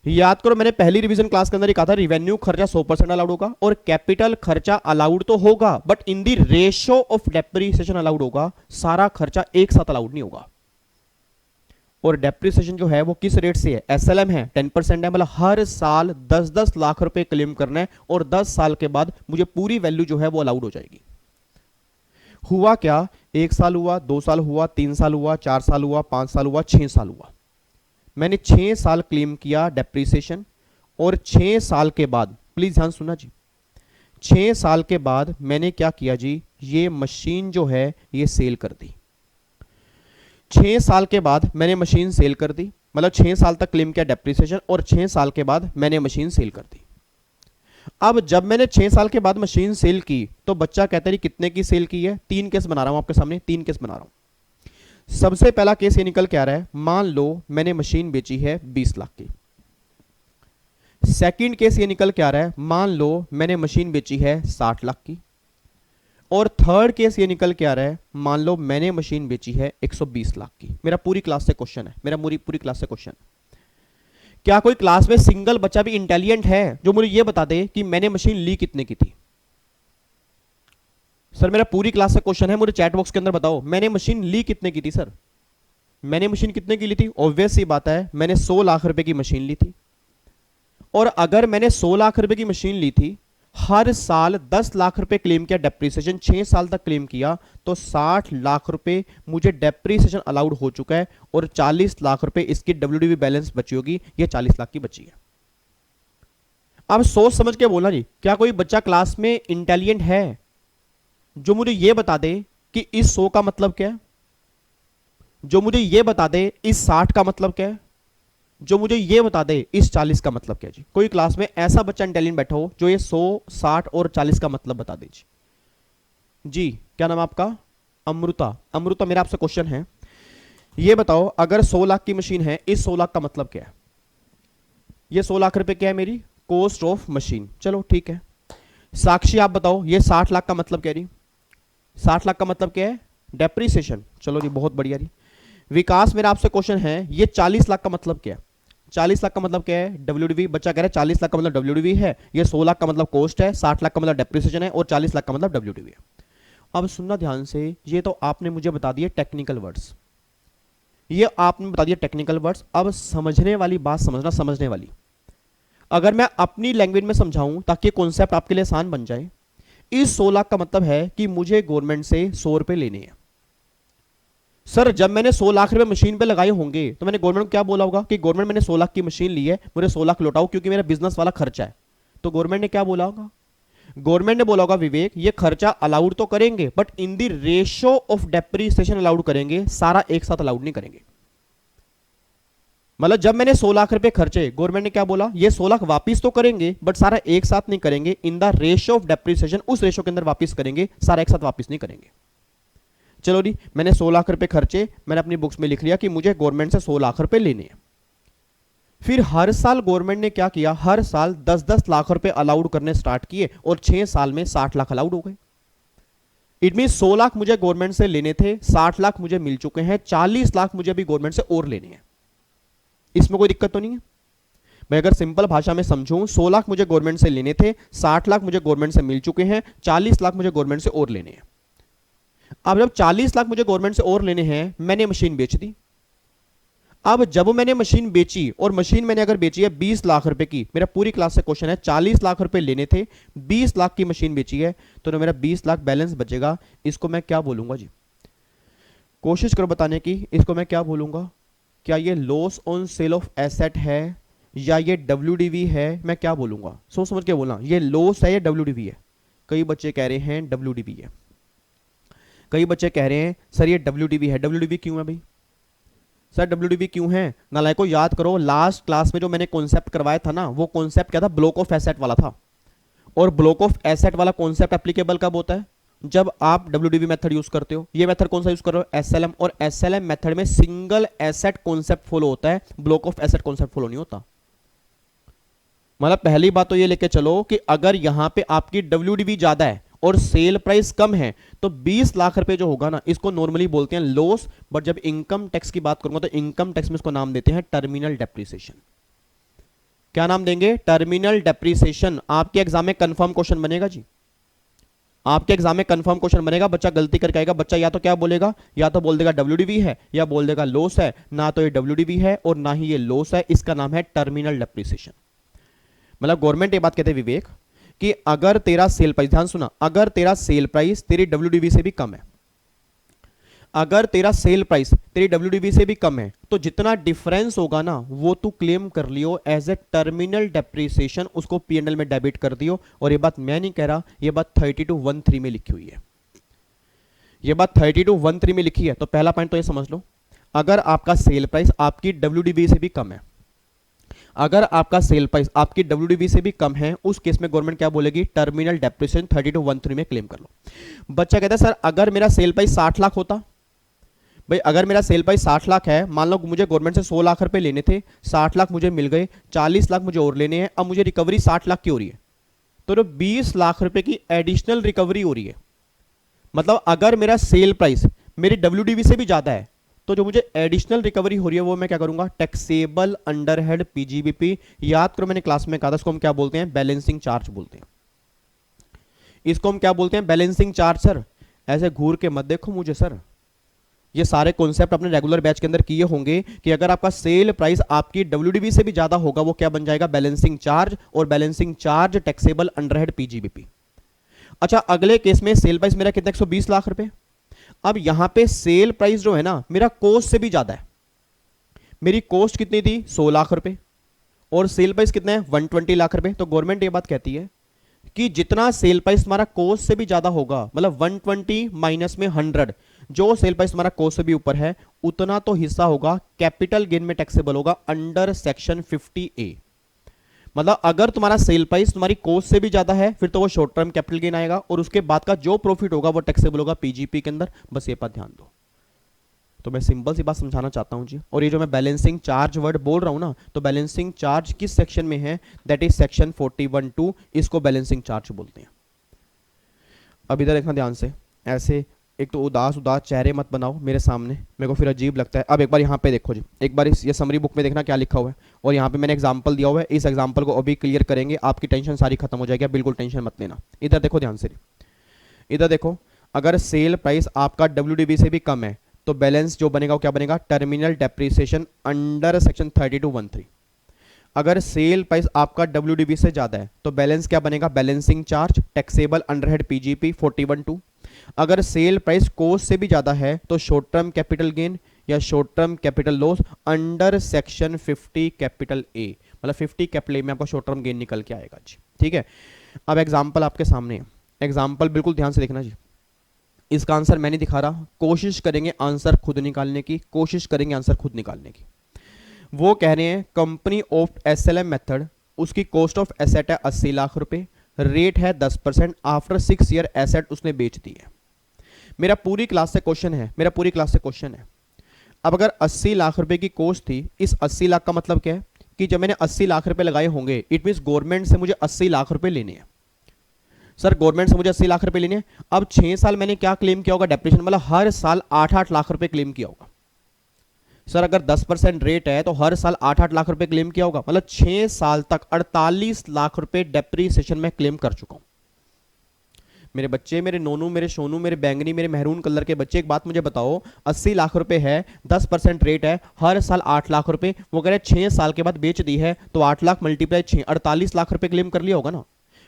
याद करो, मैंने पहली रिवीजन क्लास के अंदर ही कहा था, रिवेन्यू खर्चा 100% अलाउड होगा और कैपिटल खर्चा अलाउड तो होगा, but in the ratio of depreciation allowed होगा, सारा खर्चा एक साथ अलाउड नहीं होगा। और डेप्रिसिएशन जो है वो किस रेट से है, एसएलएम है, 10% है, मतलब हर साल 10-10 लाख रुपए क्लेम करना है, और 10 साल के बाद मुझे पूरी वैल्यू जो है वो अलाउड हो जाएगी। हुआ क्या, 1 साल हुआ, 2 साल हुआ, 3 साल हुआ, 4 साल हुआ, 5 साल हुआ, 6 साल हुआ। मैंने 6 साल क्लेम किया डेप्रिसिएशन, और 6 साल के बाद, प्लीज ध्यान सुनना जी, 6 साल के बाद मैंने क्या किया जी, ये मशीन जो है ये सेल कर दी। 6 साल के बाद मैंने मशीन सेल कर दी, मतलब 6 साल तक क्लेम किया डेप्रिसिएशन, और 6 साल के बाद मैंने मशीन सेल कर दी। अब जब मैंने 6 साल के बाद मशीन सेल की, तो बच्चा कहता है कितने की सेल की है? 3 केस बना रहा हूं आपके सामने, 3 केस बना रहा हूं। सबसे पहला केस ये निकल के आ रहा है, मान लो मैंने मशीन बेची है 20 लाख की। सेकंड केस ये निकल के आ रहा है, मान लो मैंने मशीन बेची है 60 लाख की। और थर्ड केस ये निकल के आ रहा है, मान लो मैंने मशीन बेची है 120 लाख की। मेरा पूरी क्लास से क्वेश्चन है, मेरा पूरी क्लास से क्वेश्चन है, क्या कोई क्लास में सिंगल बच्चा भी इंटेलिजेंट है जो मुझे ये बता दे कि मैंने मशीन ली कितने की थी? सर मेरा पूरी क्लास से क्वेश्चन है, मुझे चैट बॉक्स के अंदर बताओ, मैंने मशीन ली कितने की थी? सर मैंने मशीन कितने की ली थी? ऑब्वियस सी बात है, मैंने 100 लाख रुपए की मशीन ली थी। और अगर मैंने 100 लाख रुपए की मशीन ली थी, हर साल 10 लाख रुपए क्लेम किया डेप्रिसिएशन, 6 साल तक क्लेम किया, तो 60 लाख रुपए मुझे डेप्रिसिएशन अलाउड हो चुका है, और 40 लाख रुपए इसकी डब्ल्यूडीवी बैलेंस बची होगी, ये 40 लाख की बची है। अब सोच समझ के बोलना जी, क्या कोई बच्चा क्लास में इंटेलिजेंट है जो मुझे यह बता दे कि इस 100 का मतलब क्या है, जो मुझे यह बता दे इस 60 का मतलब क्या है, जो मुझे यह बता दे इस 40 का मतलब क्या है? जी कोई क्लास में ऐसा बच्चा इंटेलिजेंट बैठा हो जो ये 100, 60 और 40 का मतलब बता दे। जी क्या नाम आपका? अमृता। अमृता, मेरा आपसे क्वेश्चन है, ये बताओ अगर 100 लाख की मशीन है, इस 100 लाख का मतलब क्या है? ये 100 लाख रुपए क्या है? मेरी कॉस्ट ऑफ मशीन। चलो ठीक है। साक्षी आप बताओ, ये 60 लाख का मतलब क्या है? 60 लाख का मतलब क्या है? डेप्रिसिएशन। चलो जी बहुत बढ़िया जी। विकास, मेरा आपसे क्वेश्चन है, ये 40 लाख का मतलब क्या है? 40 लाख का मतलब क्या है? डब्ल्यूडीवी। बच्चा कह रहा है 40 लाख का मतलब डब्ल्यूडीवी है, ये 100 लाख का मतलब कॉस्ट है, 60 लाख का मतलब डेप्रिसिएशन है, और 40 लाख का मतलब डब्ल्यूडीवी है। अब सुनना ध्यान से, ये तो आपने मुझे बता दिए टेक्निकल वर्ड्स, ये आपने बता दिया टेक्निकल वर्ड्स। अब समझने वाली बात समझना, समझने वाली, अगर मैं अपनी लैंग्वेज में समझाऊं ताकि कॉन्सेप्ट आपके लिए आसान बन जाए, इस 100 लाख का मतलब है कि मुझे गवर्नमेंट से 100 रुपए लेने हैं। सर जब मैंने 100 लाख रुपए मशीन पे लगाए होंगे तो मैंने गवर्नमेंट को क्या बोला होगा कि गवर्नमेंट मैंने 100 लाख की मशीन ली है, मुझे 100 लाख लौटाओ क्योंकि मेरा बिजनेस वाला खर्चा है। तो गवर्नमेंट ने क्या बोला होगा? गवर्नमेंट ने बोला होगा विवेक ये खर्चा अलाउड तो करेंगे but in the ratio of depreciation allowed करेंगे, सारा एक साथ अलाउड नहीं करेंगे। मतलब जब मैंने 100 लाख रुपए खर्चे, गवर्नमेंट ने क्या बोला ये 100 लाख वापिस तो करेंगे बट सारा एक साथ नहीं करेंगे, in the ratio of depreciation, उस रेशियो के अंदर वापिस करेंगे, सारा एक साथ वापिस नहीं करेंगे। चलो जी, मैंने 100 लाख रुपए खर्चे, मैंने अपनी बुक्स में लिख लिया कि मुझे गवर्नमेंट से 100 लाख रुपए लेने हैं। फिर हर साल गवर्नमेंट ने क्या किया, हर साल 10-10 लाख रुपए अलाउड करने स्टार्ट किए और 6 साल में 60 लाख अलाउड हो गए। इट मीन 100 लाख मुझे गवर्नमेंट से लेने थे, 60 लाख मुझे मिल चुके हैं, 40 लाख मुझे अभी गवर्नमेंट से और लेने हैं। इसमें कोई दिक्कत तो नहीं है? मैं अगर सिंपल भाषा में समझूं, 100 लाख मुझे गवर्नमेंट से लेने थे, 60 लाख मुझे गवर्नमेंट से मिल चुके हैं, 40 लाख मुझे गवर्नमेंट से और लेने हैं। अब जब 40 लाख मुझे गवर्नमेंट से और लेने हैं, मैंने मशीन बेच दी। अब जब मैंने मशीन बेची, और मशीन मैंने अगर बेची है 20 लाख रुपए की, मेरा पूरी क्लास से क्वेश्चन है, 40 लाख रुपए लेने थे, 20 लाख की मशीन बेची है, तो मेरा 20 लाख बैलेंस बचेगा। इसको मैं क्या बोलूंगा जी? कोशिश करो बताने की, इसको मैं क्या बोलूंगा? क्या ये loss on sale of asset है या ये WDV है? मैं क्या बोलूंगा? सोच समझ के बोलना, ये लॉस है या WDV है? कई बच्चे कह रहे हैं WDV है, कई बच्चे कह रहे हैं सर ये WDV है। WDV क्यों है भाई? सर WDV क्यों है? नालायको याद करो, लास्ट क्लास में जो मैंने कॉन्सेप्ट करवाया था ना, वो कॉन्सेप्ट क्या था? ब्लॉक ऑफ एसेट वाला था। और ब्लॉक ऑफ एसेट वाला कॉन्सेप्ट एप्लीकेबल कब होता है? जब आप WDV मेथड यूज करते हो। ये मेथड कौन सा यूज कर रहे हो? SLM। और SLM मेथड में सिंगल एसेट कॉन्सेप्ट फॉलो होता है, block of asset concept follow नहीं होता। मतलब पहली बात तो ये लेके चलो कि अगर यहां पे आपकी WDV ज्यादा है और सेल प्राइस कम है तो 20 लाख रुपए जो होगा ना, इसको नॉर्मली बोलते हैं लॉस। बट जब इनकम टैक्स की बात करूंगा तो इनकम टैक्स में इसको नाम देते हैं टर्मिनल डेप्रिसिएशन। क्या नाम देंगे? Terminal depreciation. आपके एग्जाम में कंफर्म क्वेश्चन बनेगा जी, आपके एग्जाम में कंफर्म क्वेश्चन बनेगा। बच्चा गलती करके आएगा, बच्चा या तो क्या बोलेगा, या तो बोल देगा WDV है या बोल देगा लॉस है। ना तो ये WDV है और ना ही ये लॉस है, इसका नाम है टर्मिनल डेप्रिसिएशन। मतलब गवर्नमेंट ये बात कहते हैं विवेक कि अगर तेरा सेल प्राइस, ध्यान सुना, अगर तेरा सेल प्राइस तेरी WDV से भी कम है, अगर तेरा सेल प्राइस तेरी WDV से भी कम है, तो जितना डिफरेंस होगा ना वो तू क्लेम कर लियो एज ए टर्मिनल डेप्रिसिएशन, उसको P&L में डेबिट कर दियो। और ये बात मैं नहीं कह रहा, ये बात 3213 में लिखी हुई है, ये बात 3213 में लिखी है। तो पहला पॉइंट तो ये समझ लो, अगर आपका सेल प्राइस आपकी WDV से भी कम है, अगर आपका सेल प्राइस आपकी WDV से भी कम है, उस केस में गवर्नमेंट क्या बोलेगी? टर्मिनल डेप्रिसिएशन 3213 में क्लेम कर लो। बच्चा कहता है सर अगर मेरा सेल प्राइस 60 लाख होता, भाई अगर मेरा सेल प्राइस 60 लाख है, मान लो मुझे गवर्नमेंट से 100 लाख रुपए लेने थे, 60 लाख मुझे मिल गए, 40 लाख मुझे और लेने हैं, अब मुझे रिकवरी 60 लाख की हो रही है, तो 20 लाख रुपए की एडिशनल रिकवरी हो रही है। मतलब अगर मेरा सेल प्राइस मेरी WDV से भी ज्यादा है, तो जो मुझे एडिशनल रिकवरी हो रही है वो मैं क्या करूंगा? Taxable under head PGBP। याद करो मैंने क्लास में कहा था, इसको हम क्या बोलते हैं? बैलेंसिंग चार्ज बोलते हैं। इसको हम क्या बोलते हैं? Balancing charge. सर ऐसे घूर के मत देखो मुझे सर, ये सारे कॉन्सेप्ट अपने रेगुलर बैच के अंदर किए होंगे कि अगर आपका सेल प्राइस आपकी WDV से भी ज्यादा होगा, वो क्या बन जाएगा? Balancing charge. और balancing charge taxable under head PGBP। अच्छा, अगले केस में सेल प्राइस मेरा कितना? 120 लाख रुपए। अब यहां पे सेल प्राइस जो है ना मेरा कॉस्ट से भी ज्यादा है। मेरी कॉस्ट कितनी थी? 100 लाख रुपए, और सेल प्राइस कितना है? 120 लाख रुपए। तो गवर्नमेंट ये बात कहती है कि जितना सेल प्राइस तुम्हारा कॉस्ट से भी ज्यादा होगा, मतलब 120 माइनस में 100, जो सेल प्राइस तुम्हारा कॉस्ट से भी ऊपर है, उतना तो हिस्सा होगा कैपिटल गेन में टैक्सेबल होगा अंडर सेक्शन 50A। मतलब अगर तुम्हारा सेल प्राइस तुम्हारी कॉस्ट से भी ज्यादा है, फिर तो वो शॉर्ट टर्म कैपिटल गेन आएगा, और उसके बाद का जो प्रॉफिट होगा वो टैक्सेबल होगा PGP के अंदर। बस ये बात ध्यान दो। तो मैं सिंपल सी बात समझाना चाहता हूं जी। और ये जो मैं बैलेंसिंग चार्ज वर्ड बोल रहा हूं ना, तो बैलेंसिंग चार्ज किस सेक्शन में है? दैट इज सेक्शन 41(2), इसको बैलेंसिंग चार्ज बोलते हैं। अब इधर देखना ध्यान से, ऐसे एक तो उदास उदास चेहरे मत बनाओ मेरे सामने, मेरे को फिर अजीब लगता है। अब एक बार यहाँ पे देखो जी, एक बार ये समरी बुक में देखना क्या लिखा हुआ है, और यहाँ पे मैंने एग्जांपल दिया हुआ है। इस एग्जांपल को अभी क्लियर करेंगे, आपकी टेंशन सारी खत्म हो जाएगी, बिल्कुल टेंशन मत लेना। इधर देखो ध्यान से, इधर देखो, अगर सेल प्राइस आपका WDV से भी कम है तो बैलेंस जो बनेगा वो क्या बनेगा? Terminal depreciation under section 3213। अगर सेल प्राइस आपका WDV से ज्यादा है तो बैलेंस क्या बनेगा? Balancing charge taxable under head PGP 41(2). अगर सेल प्राइस कोस्ट से भी ज्यादा है तो शॉर्ट टर्म कैपिटल गेन या short term capital loss under section 50 capital A, मतलब 50 कैपिटल ए में आपका शॉर्ट टर्म गेन निकल के आएगा जी। ठीक है, अब एग्जाम्पल आपके सामने है, एग्जाम्पल बिल्कुल ध्यान से देखना जी। इसका आंसर मैं नहीं दिखा रहा, कोशिश करेंगे आंसर खुद निकालने की, कोशिश करेंगे आंसर खुद निकालने की। वो कह रहे हैं कंपनी ऑफ एसएलएम मेथड, उसकी कॉस्ट ऑफ एसेट है 80 लाख रुपए, रेट है 10%, आफ्टर 6 ईयर एसेट उसने बेच दी है। मेरा पूरी क्लास से क्वेश्चन है, मेरा पूरी क्लास से क्वेश्चन है, अब अगर 80 लाख रुपए की कॉस्ट थी, इस 80 लाख का मतलब क्या है कि जब मैंने 80 लाख रुपए लगाए होंगे, इट मींस गवर्नमेंट से मुझे 80 लाख रुपए लेने हैं। सर गवर्नमेंट से मुझे 80 लाख रुपए लेने हैं, अब 6 साल मैंने क्या क्लेम किया होगा डेप्रिसिएशन, मतलब हर साल 8-8 लाख रुपए क्लेम किया होगा। सर अगर 10% रेट है तो हर साल 8-8 लाख रुपए क्लेम किया होगा, मतलब 6 साल तक 48 लाख रुपए डेप्रिसिएशन में क्लेम कर चुका हूं। मेरे बच्चे, मेरे नोनू, मेरे सोनू, मेरे बैंगनी, मेरे महरून कलर के बच्चे, एक बात मुझे बताओ, 80 लाख रुपए है, 10% रेट है, हर साल 8 लाख रुपए, वो कह रहे 6 साल के बाद बेच दी है, तो 8 लाख मल्टीप्लाई 6, 48 लाख रुपए क्लेम कर लिया होगा ना।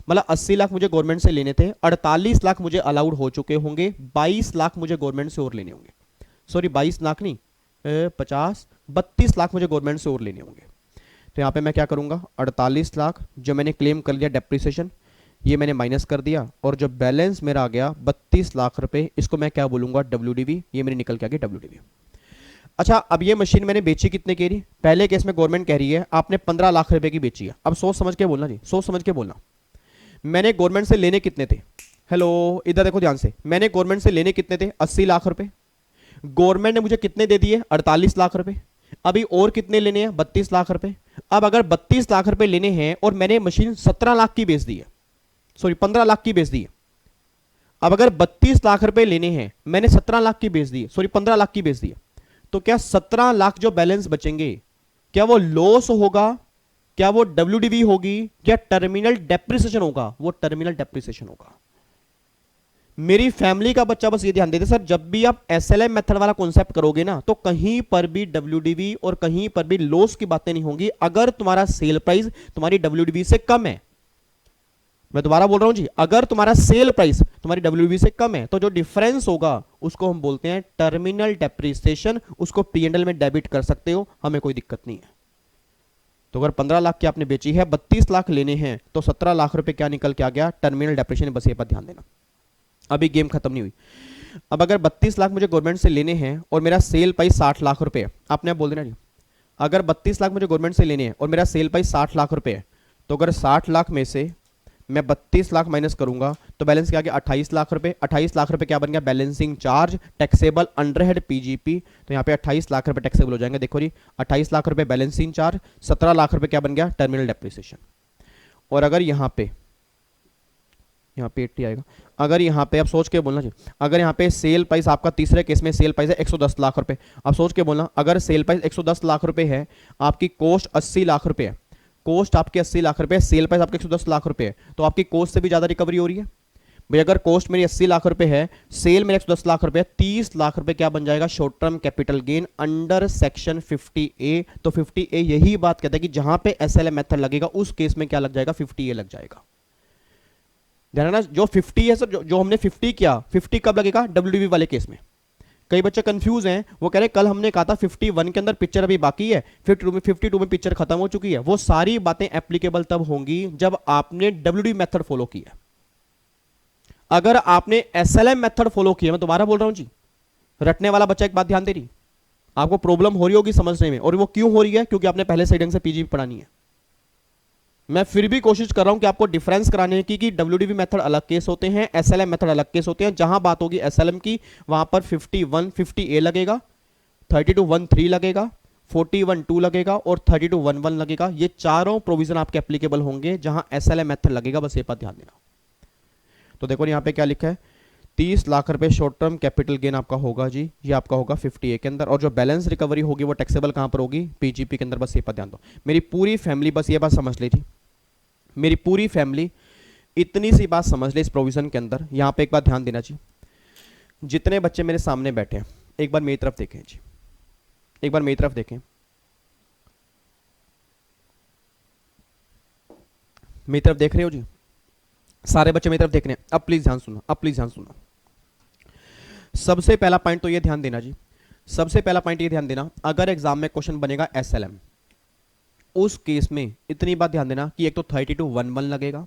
मतलब 80 लाख मुझे गवर्नमेंट से लेने थे, 48 लाख मुझे अलाउड हो चुके होंगे, 22 लाख मुझे गवर्नमेंट से और लेने होंगे। सॉरी 22 लाख नहीं, 32 लाख मुझे गवर्नमेंट से और लेने होंगे। तो यहाँ पे मैं क्या करूंगा, 48 लाख जो मैंने क्लेम कर लिया डेप्रिसिएशन, ये मैंने माइनस कर दिया, और जो बैलेंस मेरा आ गया 32 लाख रुपए, इसको मैं क्या बोलूंगा, डब्ल्यूडीवी, ये मेरी निकल के आ गई डब्ल्यूडीवी। अच्छा, अब ये मशीन मैंने बेची कितने की रही, पहले केस में गवर्नमेंट कह रही है आपने 15 लाख रुपए की बेची है। अब सोच समझ के बोलना जी, सोच समझ के बोलना, मैंने गवर्नमेंट से लेने कितने थे, हेलो इधर देखो ध्यान से, मैंने गवर्नमेंट से लेने कितने थे, 80 लाख रुपए, गवर्नमेंट ने मुझे कितने दे दिए, 48 लाख रुपए, अभी और कितने लेने हैं, 32 लाख रुपए। अब अगर 32 लाख रुपए लेने हैं और मैंने मशीन 17 लाख की बेच दी है, सॉरी 15 लाख की बेच दी है, अब अगर 32 लाख रुपए लेने हैं, मैंने 17 लाख की बेच दी है, सॉरी 15 लाख की बेच दी है, तो क्या 17 लाख जो बैलेंस बचेंगे, क्या वो लॉस होगा, क्या वो डब्ल्यूडीवी होगी, क्या टर्मिनल डेप्रिसिएशन होगा, वो टर्मिनल डेप्रिसिएशन होगा। मेरी फैमिली का बच्चा बस ये ध्यान देते सर, जब भी आप एसएलएम मेथड वाला कॉन्सेप्ट करोगे ना, तो कहीं पर भी डब्ल्यूडीवी और कहीं पर भी लॉस की बातें नहीं होंगी, अगर तुम्हारा सेल प्राइस तुम्हारी डब्ल्यूडीवी से कम है। मैं दोबारा बोल रहा हूं जी, अगर तुम्हारा सेल प्राइस तुम्हारी डब्ल्यूडीवी से कम है, तो जो डिफरेंस होगा उसको हम बोलते हैं टर्मिनल डेप्रिसिएशन, उसको पीएनएल में डेबिट कर सकते हो, हमें कोई दिक्कत नहीं है। तो अगर 15 लाख की आपने बेची है, 32 लाख लेने हैं, तो 17 लाख रुपए क्या निकल के आ गया, टर्मिनल डेप्रिसिएशन। बस ये पर ध्यान देना, अभी गेम खत्म नहीं हुई। अब अगर 32 लाख मुझे गवर्नमेंट से लेने हैं और मेरा सेल प्राइस 60 लाख रुपए है, आपने बोल देना जी, अगर 32 लाख मुझे गवर्नमेंट से लेने हैं और मेरा सेल प्राइस 60 लाख रुपए है, तो अगर 60 लाख में से मैं 32 लाख माइनस करूंगा तो बैलेंस क्या गया, 28 लाख रुपए। 28 लाख रुपए क्या बन गया, बैलेंसिंग चार्ज, टैक्सेबल अंडरहेड पीजीपी, तो यहाँ पे 28 लाख रुपए टैक्सेबल हो जाएंगे। देखो जी, 28 लाख रुपए बैलेंसिंग चार्ज, 17 लाख रुपए क्या बन गया, टर्मिनल डेप्रिसिएशन। और अगर यहाँ पे 80 आएगा, अगर यहाँ पे आप सोच के बोलना जी, अगर यहाँ पे सेल प्राइस आपका तीसरे केस में सेल प्राइस है 110 लाख रुपए, अब सोच के बोलना, अगर सेल प्राइस 110 लाख रुपए है, आपकी कॉस्ट 80 लाख रुपए है, कॉस्ट आपकी 80 लाख रुपए, सेल प्राइस आपके 110 लाख रुपए है, तो आपकी कॉस्ट से भी ज्यादा रिकवरी हो रही है भाई। अगर कॉस्ट मेरी 80 लाख रुपए है, सेल मेरे 110 लाख रुपए, 30 लाख रुपए क्या बन जाएगा, short term capital gain under section 50A। तो 50A यही बात कहता है कि जहां पे एसएलएम मेथड लगेगा उस केस में क्या लग जाएगा, 50A लग जाएगा। ध्यान रखना, जो 50 है सर, जो हमने 50 किया, 50 कब लगेगा, डब्ल्यूडीवी वाले केस में। कई बच्चे कंफ्यूज हैं, वो कह रहे कल हमने कहा था 51 के अंदर पिक्चर अभी बाकी है, 52 में पिक्चर खत्म हो चुकी है। वो सारी बातें एप्लीकेबल तब होंगी जब आपने डब्ल्यूडीवी मेथड फॉलो किया। अगर आपने एसएलएम मेथड फॉलो किया, मैं दोबारा बोल रहा हूं जी, रटने वाला बच्चा एक बात ध्यान दे रही, आपको प्रॉब्लम हो रही होगी समझने में, और वो क्यों हो रही है, क्योंकि आपने पहले से ढंग से पीजी पढ़ानी है। मैं फिर भी कोशिश कर रहा हूं कि आपको डिफरेंस कराने की, कि डब्ल्यूडीवी मेथड अलग केस होते हैं, एसएलएम मेथड अलग केस होते हैं। जहां बात होगी एसएलएम की, वहां पर 50A लगेगा, 32(1)(3) लगेगा, 40(1)(2) लगेगा और 32(1)(1) लगेगा। ये चारों प्रोविजन आपके एप्लीकेबल होंगे जहां एसएलएम मेथड लगेगा, बस ये बात ध्यान देना। तो देखो यहां पे क्या लिखा है, 30 लाख रुपए शॉर्ट टर्म कैपिटल गेन आपका होगा जी, ये आपका होगा 50A के अंदर, और जो बैलेंस रिकवरी होगी वो टैक्सेबल कहां पर होगी, पीजीपी के अंदर। बस ये बात ध्यान दो। मेरी पूरी फैमिली बस ये बात समझ ली थी, मेरी पूरी फैमिली इतनी सी बात समझ ले इस प्रोविजन के अंदर। यहां पे एक बात ध्यान देना चाहिए, जितने बच्चे मेरे सामने बैठे हैं एक बार मेरी तरफ देखें जी, एक बार मेरी तरफ देखें, मेरी तरफ देख रहे हो जी, सारे बच्चे मेरी तरफ देख रहे हैं। अब प्लीज ध्यान सुनो, अब प्लीज ध्यान सुनो। सबसे पहला पॉइंट तो ये ध्यान देना जी, सबसे पहला पॉइंट ये ध्यान देना, अगर एग्जाम में क्वेश्चन बनेगा एसएलएम, उस केस में इतनी बात ध्यान देना कि एक तो 3211 लगेगा।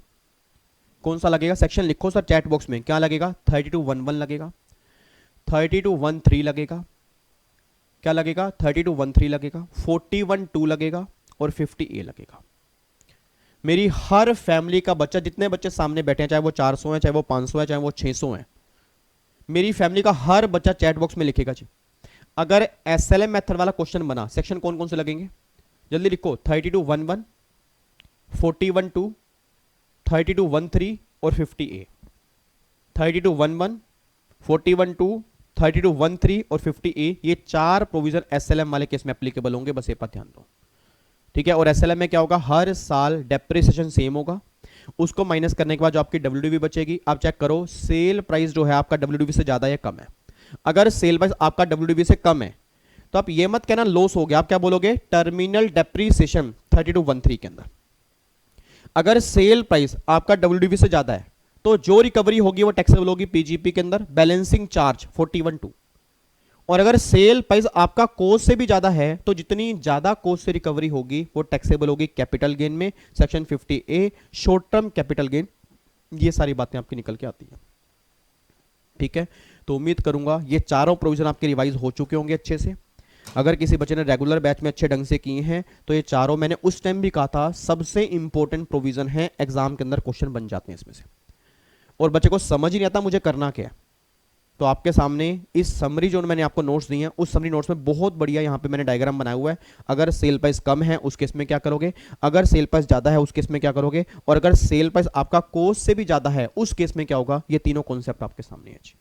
कौन सा लगेगा? सेक्शन लिखो सर चैट बॉक्स में, क्या लगेगा? 3211 लगेगा, 3213 लगेगा, क्या लगेगा? 3213 लगेगा, 41-2 लगेगा और 50A लगेगा। मेरी हर फैमिली का बच्चा, जितने बच्चे सामने बैठे हैं, चाहे वो 400 है, चाहे वो 500 है, चाहे वो 600 है, मेरी फैमिली का हर बच्चा चैट बॉक्स में लिखेगा जी, अगर एसएलएम मेथड वाला क्वेश्चन बना, सेक्शन कौन कौन से लगेंगे? जल्दी लिखो, 3211, 41-2, 3213 और 50A। 3211, 41-2, 3213 और 50A, ये चार प्रोविजन एसएलएम वाले केस में एप्लीकेबल होंगे, बस ये पर ध्यान दो, ठीक है। और एसएलएम में क्या होगा? हर साल डेप्रिसिएशन सेम होगा, उसको माइनस करने के बाद जो आपकी डब्ल्यूडीवी बचेगी, आप चेक करो सेल प्राइस जो है आपका डब्ल्यूडीवी से ज्यादा या कम है। अगर सेल प्राइस आपका डब्ल्यूडीवी से कम है तो आप ये मत कहना लॉस हो गया, आप क्या बोलोगे? टर्मिनल डेप्रिसिएशन 3213 के अंदर। अगर सेल प्राइस आपका डब्ल्यूडीवी से ज्यादा है तो जो रिकवरी होगी वो टैक्सेबल होगी पीजीपी के अंदर, बैलेंसिंग चार्ज 41-2। और अगर सेल प्राइस आपका कोस्ट से भी ज्यादा है तो जितनी ज्यादा कोस्ट से रिकवरी होगी वो टैक्सेबल होगी कैपिटल गेन में, section 50A short term capital gain. ये सारी बातें आपकी निकल के आती है, ठीक है। तो उम्मीद करूंगा ये चारों प्रोविजन आपके रिवाइज हो चुके होंगे अच्छे से। अगर किसी बच्चे ने रेगुलर बैच में अच्छे ढंग से किए हैं तो ये चारों, मैंने उस टाइम भी कहा था, सबसे इंपॉर्टेंट प्रोविजन है, एग्जाम के अंदर क्वेश्चन बन जाते हैं इसमें से। और बच्चे को समझ ही नहीं आता मुझे करना क्या है, तो आपके सामने इस समरी जो मैंने आपको नोट्स दिए हैं, उस समरी नोट्स में बहुत बढ़िया यहाँ पे मैंने डायग्राम बनाया हुआ है। अगर सेल प्राइस कम है उस केस में क्या करोगे, अगर सेल प्राइस ज्यादा है उस केस में क्या करोगे, और अगर सेल प्राइस आपका कोस्ट से भी ज्यादा है उस केस में क्या होगा। ये तीनों कॉन्सेप्ट आपके सामने है जी,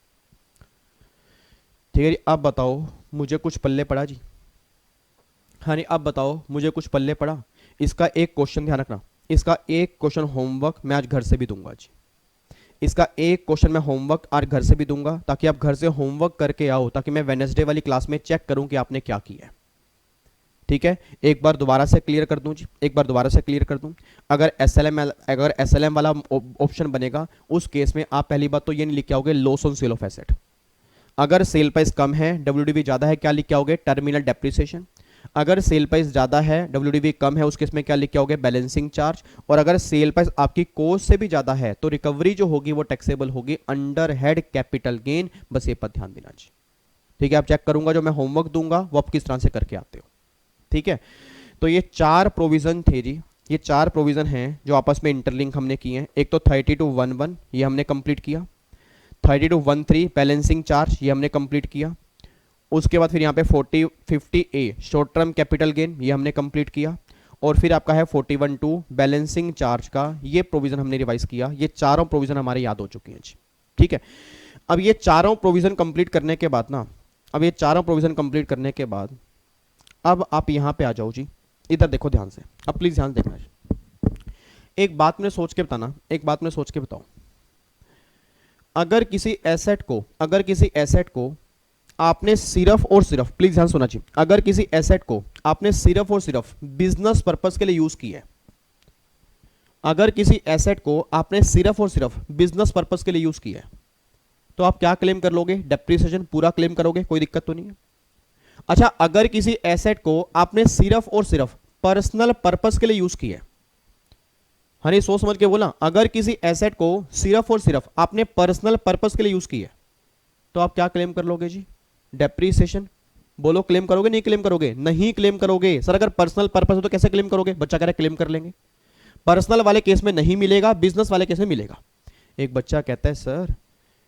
ठीक है जी। अब बताओ मुझे कुछ पल्ले पड़ा जी? हाँ नहीं, अब बताओ मुझे कुछ पल्ले पड़ा? इसका एक क्वेश्चन ध्यान रखना, इसका एक क्वेश्चन होमवर्क मैं आज घर से भी दूंगा जी, इसका एक क्वेश्चन मैं होमवर्क आज घर से भी दूंगा, ताकि आप घर से होमवर्क करके आओ, ताकि मैं वेडनेसडे वाली क्लास में चेक करूं कि आपने क्या किया है, ठीक है। एक बार दोबारा से क्लियर कर दूं जी, एक बार दोबारा से क्लियर कर दूं। अगर एसएलएम वाला ऑप्शन बनेगा उस केस में आप पहली बात तो ये नहीं लिख के आओगे loss on sale of asset. अगर सेल प्राइस कम है, डब्ल्यूडीवी ज्यादा है, क्या लिख के आओगे? Terminal depreciation. अगर सेल प्राइस ज्यादा है, डब्ल्यूडीवी कम है, उस केस में क्या लिख के आओगे? Balancing charge. और अगर सेल प्राइस आपकी कोस्ट से भी ज्यादा है तो रिकवरी जो होगी वो टैक्सेबल होगी अंडर हेड कैपिटल गेन। बस ये पर ध्यान देना जी, ठीक है। आप चेक करूंगा जो मैं होमवर्क दूंगा वो आप किस तरह से करके आते हो, ठीक है। तो ये चार प्रोविजन थे जी, ये चार प्रोविजन हैं जो आपस में इंटरलिंक हमने किए हैं। एक तो 3211 ये हमने कंप्लीट किया, 3213 बैलेंसिंग चार्ज ये हमने कंप्लीट किया, उसके बाद फिर यहाँ पे 50A short term capital gain ये हमने कंप्लीट किया, और फिर आपका है 41-2 बैलेंसिंग चार्ज का ये प्रोविजन हमने रिवाइज किया। ये चारों प्रोविजन हमारे याद हो चुके हैं जी, ठीक है। अब ये चारों प्रोविजन कंप्लीट करने के बाद ना, अब ये चारों प्रोविजन कंप्लीट करने के बाद अब आप यहाँ पे आ जाओ जी, इधर देखो ध्यान से, अब प्लीज ध्यान देखना जी। एक बात मैंने सोच के बताना, एक बात मैंने सोच के बताओ, अगर किसी एसेट को आपने सिर्फ और सिर्फ, प्लीज ध्यान सुना जी, अगर किसी एसेट को आपने सिर्फ और सिर्फ बिजनेस पर्पस के लिए यूज किया है, अगर किसी एसेट को आपने सिर्फ और सिर्फ बिजनेस पर्पस के लिए यूज किया है तो आप क्या क्लेम कर लोगे? डेप्रिसिएशन पूरा क्लेम करोगे, कोई दिक्कत तो नहीं है। अच्छा, अगर किसी एसेट को आपने सिर्फ और सिर्फ पर्सनल पर्पस के लिए यूज किया है, हाँ नहीं सोच समझ के बोला, अगर किसी एसेट को सिर्फ और सिर्फ आपने पर्सनल पर्पस के लिए यूज किया है तो आप क्या क्लेम कर लोगे जी? डेप्रिसिएशन। बोलो क्लेम करोगे नहीं क्लेम करोगे? नहीं क्लेम करोगे। सर अगर पर्सनल पर्पस हो तो कैसे क्लेम करोगे? बच्चा कह रहा है क्लेम कर लेंगे। पर्सनल वाले केस में नहीं मिलेगा, बिजनेस वाले केस में मिलेगा। एक बच्चा कहता है सर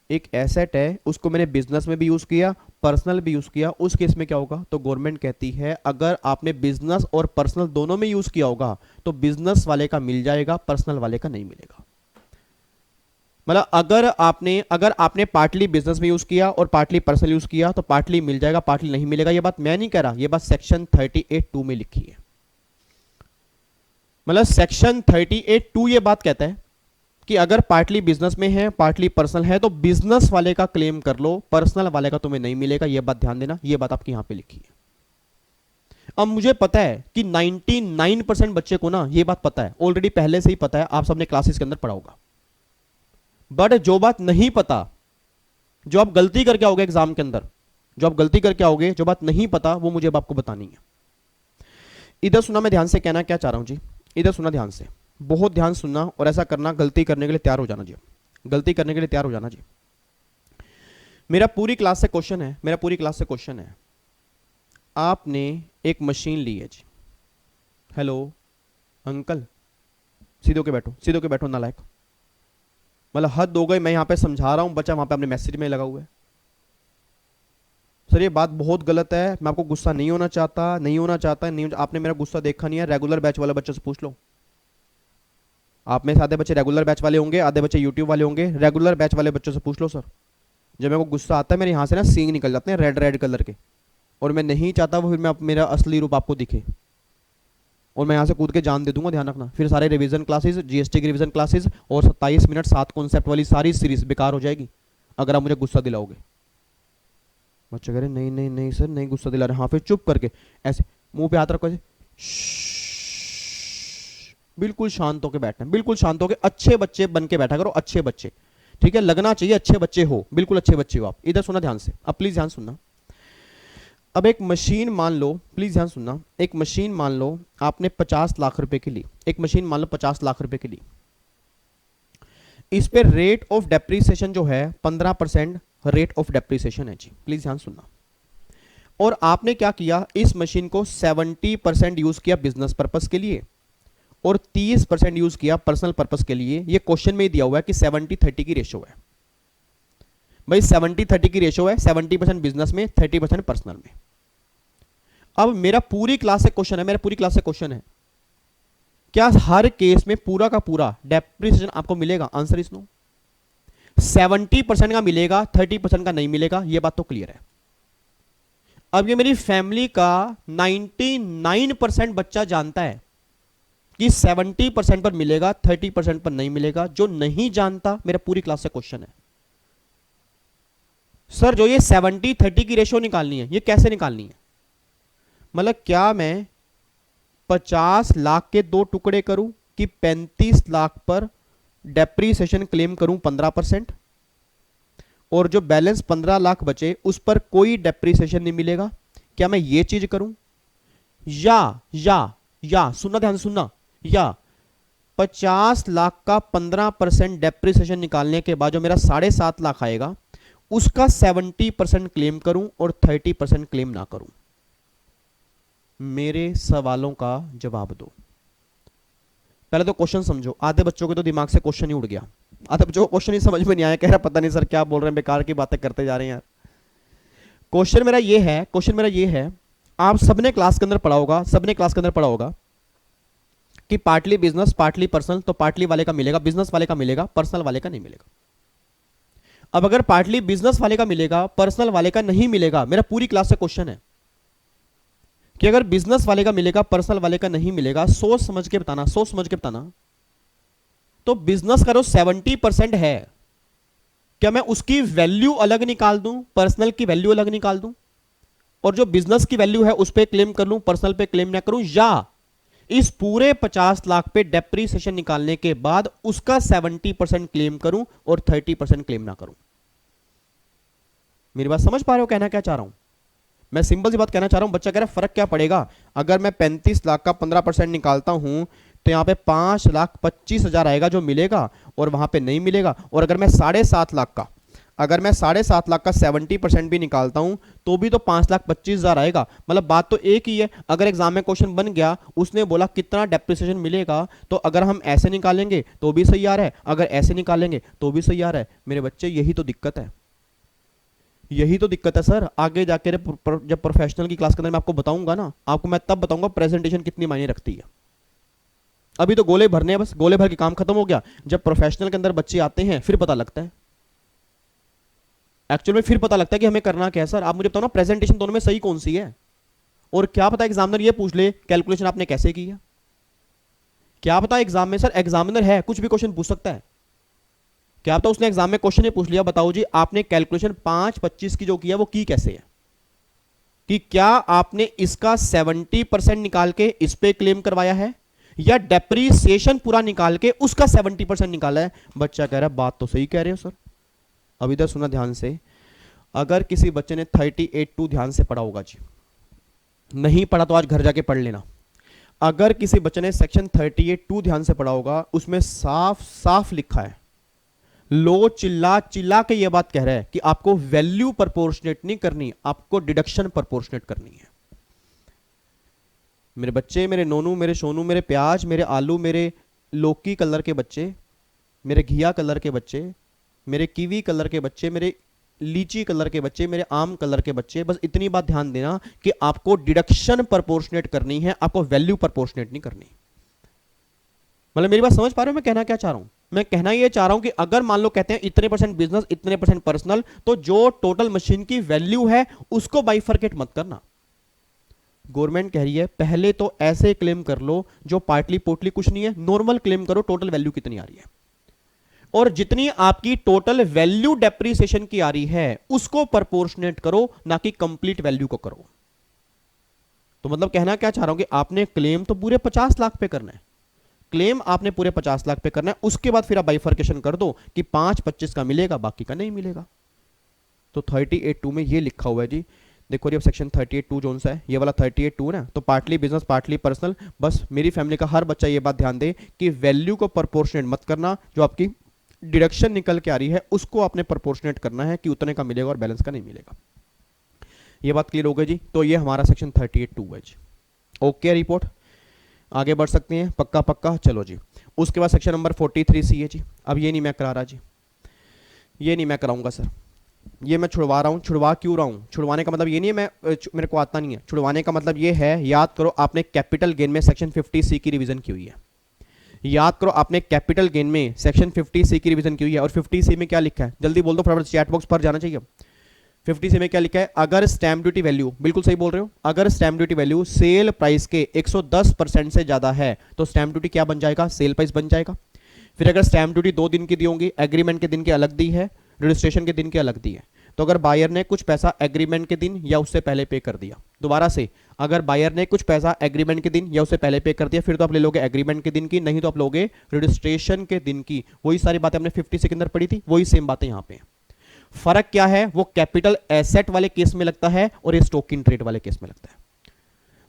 एक एसेट है उसको मैंने बिजनेस में भी यूज किया, पर्सनल भी यूज किया, उस केस में क्या होगा? तो गवर्नमेंट कहती है अगर आपने बिजनेस और पर्सनल दोनों में यूज किया होगा तो बिजनेस वाले का मिल जाएगा, पर्सनल वाले का नहीं मिलेगा। मतलब अगर आपने पार्टली बिजनेस में यूज किया और पार्टली पर्सनल यूज किया तो पार्टली मिल जाएगा, पार्टली नहीं मिलेगा। ये बात मैं नहीं कह रहा, ये बात सेक्शन 38(2) में लिखी है। मतलब सेक्शन 38(2) ये बात कहता है कि अगर पार्टली बिजनेस में है पार्टली पर्सनल है तो बिजनेस वाले का क्लेम कर लो, पर्सनल वाले का तुम्हें नहीं मिलेगा। ये बात ध्यान देना, ये बात आपकी यहां पे लिखी है। अब मुझे पता है कि 99% बच्चे को ना ये बात पता है, ऑलरेडी पहले से ही पता है, आप सबने क्लासेस के अंदर पढ़ा होगा। बट जो बात नहीं पता जो आप गलती करके आओगे एग्जाम के अंदर, जो आप गलती करके आओगे, जो बात नहीं पता वो मुझे अब आपको बतानी है। इधर सुना, मैं ध्यान से कहना क्या चाह रहा हूं जी, इधर सुना ध्यान से, बहुत ध्यान सुनना और ऐसा करना, गलती करने के लिए तैयार हो जाना जी, गलती करने के लिए तैयार हो जाना जी। मेरा पूरी क्लास से क्वेश्चन है, मेरा पूरी क्लास से क्वेश्चन है, आपने एक मशीन ली है जी। हेलो अंकल, सीधे होके बैठो, सीधे होके बैठो नालायक, मतलब हद हो गई, मैं यहां पे समझा रहा हूं, बच्चा वहां पे अपने मैसेज में लगा हुआ है। सर ये बात बहुत गलत है, मैं आपको गुस्सा नहीं होना चाहता, नहीं होना चाहता, नहीं, आपने मेरा गुस्सा देखा नहीं है, रेगुलर बैच वाले बच्चे से पूछ लो। आप में से आधे बच्चे रेगुलर बैच वाले होंगे, आधे बच्चे यूट्यूब वाले होंगे, रेगुलर बैच वाले बच्चों से पूछ लो सर। जब मेरे को गुस्सा आता है, मेरे यहाँ से ना सींग निकल जाते हैं रेड रेड कलर के, और मैं नहीं चाहता वो फिर मैं मेरा असली रूप आपको दिखे, और मैं यहाँ से कूद के जान दे दूंगा, ध्यान रखना। फिर सारे रिवीजन क्लासेस, जीएसटी की रिवीजन क्लासेस और 27 मिनट 7 कॉन्सेप्ट वाली सारी सीरीज बेकार हो जाएगी अगर आप मुझे गुस्सा दिलाओगे। बच्चे कह रहे नहीं नहीं नहीं सर नहीं गुस्सा दिला रहे, हाँ फिर चुप करके ऐसे मुंह पे हाथ रखो, ऐसे बिल्कुल शांत होकर बैठना, बिल्कुल शांत होकर, अच्छे बच्चे बन के बैठा करो, अच्छे बच्चे, ठीक है, लगना चाहिए अच्छे बच्चे हो, बिल्कुल अच्छे बच्चे हो आप। इधर सुना ध्यान से, अब प्लीज ध्यान सुनना। अब एक मशीन मान लो, प्लीज ध्यान सुनना, एक मशीन मान लो आपने 50 लाख रुपए की ली, एक मशीन मान लो 50 लाख रुपए की ली, इस पे रेट ऑफ डेप्रीसिएशन जो है 15% रेट ऑफ डेप्रीसिएशन है जी, प्लीज ध्यान सुनना। और आपने क्या किया, इस मशीन को 70% यूज किया बिजनेस पर्पस के लिए और 30% यूज किया पर्सनल पर्पस के लिए। ये क्वेश्चन में ही दिया हुआ है कि 70-30 की रेशो है भाई, 70-30 की रेशो है, 70% बिजनेस में, 30% पर्सनल में। अब मेरा पूरी क्लास से क्वेश्चन है, मेरा पूरी क्लास से क्वेश्चन है, क्या हर केस में पूरा का पूरा डेप्रिसिएशन आपको मिलेगा? Answer is no. 70% का मिलेगा, 30% का नहीं मिलेगा, यह बात तो क्लियर है। अब ये मेरी फैमिली का 99% बच्चा जानता है कि 70% पर मिलेगा, 30% पर नहीं मिलेगा। जो नहीं जानता, मेरा पूरी क्लास से क्वेश्चन है, सर जो ये 70-30 की रेशो निकालनी है, ये कैसे निकालनी है? मतलब क्या मैं 50 लाख के 2 टुकड़े करूं कि 35 लाख पर डेप्रीसिएशन क्लेम करूं 15%, और जो बैलेंस 15 लाख बचे उस पर कोई डेप्रीसिएशन नहीं मिलेगा? क्या मैं ये चीज करूं? या सुनना, ध्यान सुनना, या 50 लाख का 15% डेप्रीसिएशन निकालने के बाद जो मेरा 7.5 लाख आएगा उसका 70% क्लेम करूं और 30% क्लेम ना करूं? मेरे सवालों का जवाब दो। पहले तो क्वेश्चन समझो, आधे बच्चों के तो दिमाग से क्वेश्चन ही उड़ गया, आधे बच्चों को क्वेश्चन ही समझ में नहीं आया, कह रहा पता नहीं सर क्या बोल रहे हैं, बेकार की बातें करते जा रहे हैं यार। क्वेश्चन मेरा ये है, आप सबने क्लास के अंदर पढ़ा होगा, सबने क्लास के अंदर पढ़ा होगा कि पार्टली बिजनेस पार्टली पर्सनल, तो पार्टली वाले का मिलेगा, बिजनेस वाले का मिलेगा, पर्सनल वाले का नहीं मिलेगा। अब अगर पार्टली बिजनेस वाले का मिलेगा, पर्सनल वाले का नहीं मिलेगा, मेरा पूरी क्लास से क्वेश्चन है कि अगर बिजनेस वाले का मिलेगा, पर्सनल वाले का नहीं मिलेगा, सोच समझ के बताना, सोच समझ के बताना। तो बिजनेस का जो 70% है, क्या मैं उसकी वैल्यू अलग निकाल दूं, पर्सनल की वैल्यू अलग निकाल दूं, और जो बिजनेस की वैल्यू है उस पे क्लेम कर लूं, पर्सनल पे क्लेम ना करूं? या इस पूरे 50 लाख पे डेप्रीसिएशन निकालने के बाद उसका 70% क्लेम करूं और 30% क्लेम ना करूं? मेरी बात समझ पा रहे हो, कहना क्या चाह रहा हूं? मैं सिंपल सी बात कहना चाह रहा हूं। बच्चा कह रहा है फर्क क्या पड़ेगा, अगर मैं 35 लाख का 15% निकालता हूं तो यहां पे 5,25,000 आएगा जो मिलेगा और वहां पे नहीं मिलेगा। और अगर मैं 7.5 लाख का, अगर मैं 7.5 लाख का 70% भी निकालता हूं तो भी तो 5,25,000 आएगा। मतलब बात तो एक ही है। अगर एग्जाम में क्वेश्चन बन गया, उसने बोला कितना डेप्रिसिएशन मिलेगा, तो अगर हम ऐसे निकालेंगे तो भी सही आ रहा है, अगर ऐसे निकालेंगे तो भी सही आ रहा है। मेरे बच्चे यही तो दिक्कत है, यही तो दिक्कत है सर। आगे जाके जब प्रोफेशनल की क्लास के अंदर मैं आपको बताऊंगा ना, आपको मैं तब बताऊंगा प्रेजेंटेशन कितनी मायने रखती है। अभी तो गोले भरने हैं, बस गोले भर के काम खत्म हो गया। जब प्रोफेशनल के अंदर बच्चे आते हैं फिर पता लगता है, एक्चुअल में फिर पता लगता है कि हमें करना क्या है। सर आप मुझे बताओ ना, प्रेजेंटेशन दोनों में सही कौन सी है? और क्या पता एग्जामिनर ये पूछ ले कैलकुलेशन आपने कैसे की है, क्या पता एग्जाम में, सर एग्जामिनर है कुछ भी क्वेश्चन पूछ सकता है, क्या पता उसने एग्जाम में क्वेश्चन ये पूछ लिया, बताओ जी आपने कैलकुलेशन 5-25 की जो किया वो की कैसे है, कि क्या आपने इसका 70% निकाल के इस पे क्लेम करवाया है या डेप्रीसिएशन पूरा निकाल के उसका 70% निकाला है? बच्चा कह रहा है बात तो सही कह रहे हो सर। अब इधर सुना ध्यान से, अगर किसी बच्चे ने 38(2) ध्यान से पढ़ा होगा जी, नहीं पढ़ा तो आज घर जाके पढ़ लेना। अगर किसी बच्चे ने सेक्शन 38(2) ध्यान से पढ़ा होगा, उसमें साफ साफ लिखा है, लो चिल्ला चिल्ला के ये बात कह रहा है कि आपको वैल्यू प्रोपोर्शनेट नहीं करनी, आपको डिडक्शन प्रोपोर्शनेट करनी है। मेरे बच्चे, मेरे नोनू, मेरे सोनू, मेरे प्याज, मेरे आलू, मेरे लौकी कलर के बच्चे, मेरे घिया कलर के बच्चे, मेरे कीवी कलर के बच्चे, मेरे लीची कलर के बच्चे, मेरे आम कलर के बच्चे, बस इतनी बात ध्यान देना कि आपको डिडक्शन प्रोपोर्शनेट करनी है, आपको वैल्यू प्रोपोर्शनेट नहीं करनी। मतलब मेरी बात समझ पा रहे हो मैं कहना क्या चाह रहा हूं? मैं कहना ये चाह रहा हूं कि अगर मान लो कहते हैं इतने % बिजनेस, इतने % पर्सनल, तो जो टोटल मशीन की वैल्यू है उसको बाइफरकेट मत करना। गवर्नमेंट कह रही है पहले तो ऐसे क्लेम कर लो जो पार्टली पोर्टली कुछ नहीं है, नॉर्मल क्लेम करो टोटल वैल्यू कितनी आ रही है, और जितनी आपकी टोटल वैल्यू डेप्रिसिएशन की आ रही है उसको प्रोपोर्शनेट करो, ना कि कंप्लीट वैल्यू को करो। तो मतलब कहना क्या चाह रहा हूं कि आपने क्लेम तो पूरे 50 लाख पे करना है, क्लेम आपने पूरे 50 लाख पे करना है, उसके बाद फिर आप बाइफरकेशन कर दो कि 5-25 का मिलेगा, बाकी का नहीं मिलेगा। तो 38(2) में ये लिखा हुआ है जी, देखो जी अब सेक्शन 38(2) जोन सा है, ये वाला 38(2) ना, तो पार्टली बिजनेस पार्टली पर्सनल। बस मेरी फैमिली का हर बच्चा ये बात ध्यान दे कि वैल्यू को प्रोपोर्शनेट मत करना, जो आपकी डिडक्शन निकल के आ रही है उसको आपने प्रोपोर्शनेट करना है कि उतने का मिलेगा और बैलेंस का नहीं मिलेगा। ये बात क्लियर हो गई जी। तो ये हमारा सेक्शन 38(2) है जी। ओके रिपोर्ट, आगे बढ़ सकते हैं, पक्का पक्का, चलो जी। उसके बाद सेक्शन नंबर 43C है जी। अब ये नहीं मैं करा रहा जी, ये नहीं मैं कराऊंगा सर, ये मैं छुड़वा रहा हूँ। छुड़वा क्यों रहा हूँ? छुड़वाने का मतलब ये नहीं है मेरे को आता नहीं है, छुड़वाने का मतलब ये है, याद करो आपने कैपिटल गेन में सेक्शन 50C की रिवीजन की हुई है, याद करो आपने कैपिटल गेन में सेक्शन 50C की रिवीजन की हुई है। और 50C में क्या लिखा है, जल्दी बोल दो फटाफट, चैट बॉक्स पर जाना चाहिए। 50C में क्या लिखा है, अगर स्टैंप ड्यूटी वैल्यू, बिल्कुल सही बोल रहे हो, अगर stamp duty value sale price के 110% से ज्यादा है तो स्टैंप ड्यूटी क्या बन जाएगा, सेल प्राइस बन जाएगा। फिर अगर स्टैंप ड्यूटी 2 दिन की दी होंगी, एग्रीमेंट के दिन की अलग दी है, रजिस्ट्रेशन के दिन की अलग दी है, तो अगर बायर ने कुछ पैसा एग्रीमेंट के दिन या उससे पहले पे कर दिया, दोबारा से अगर बायर ने कुछ पैसा एग्रीमेंट के दिन या उससे पहले पे कर दिया, फिर तो आप ले लोगे एग्रीमेंट के दिन की, नहीं तो आप लोगे रजिस्ट्रेशन के दिन की। वही सारी बातें हमने 50 के अंदर पढ़ी थी, वही सेम बातें यहां पे। फर्क क्या है, वो कैपिटल एसेट वाले केस में लगता है और ये स्टॉक इन ट्रेड वाले केस में लगता है।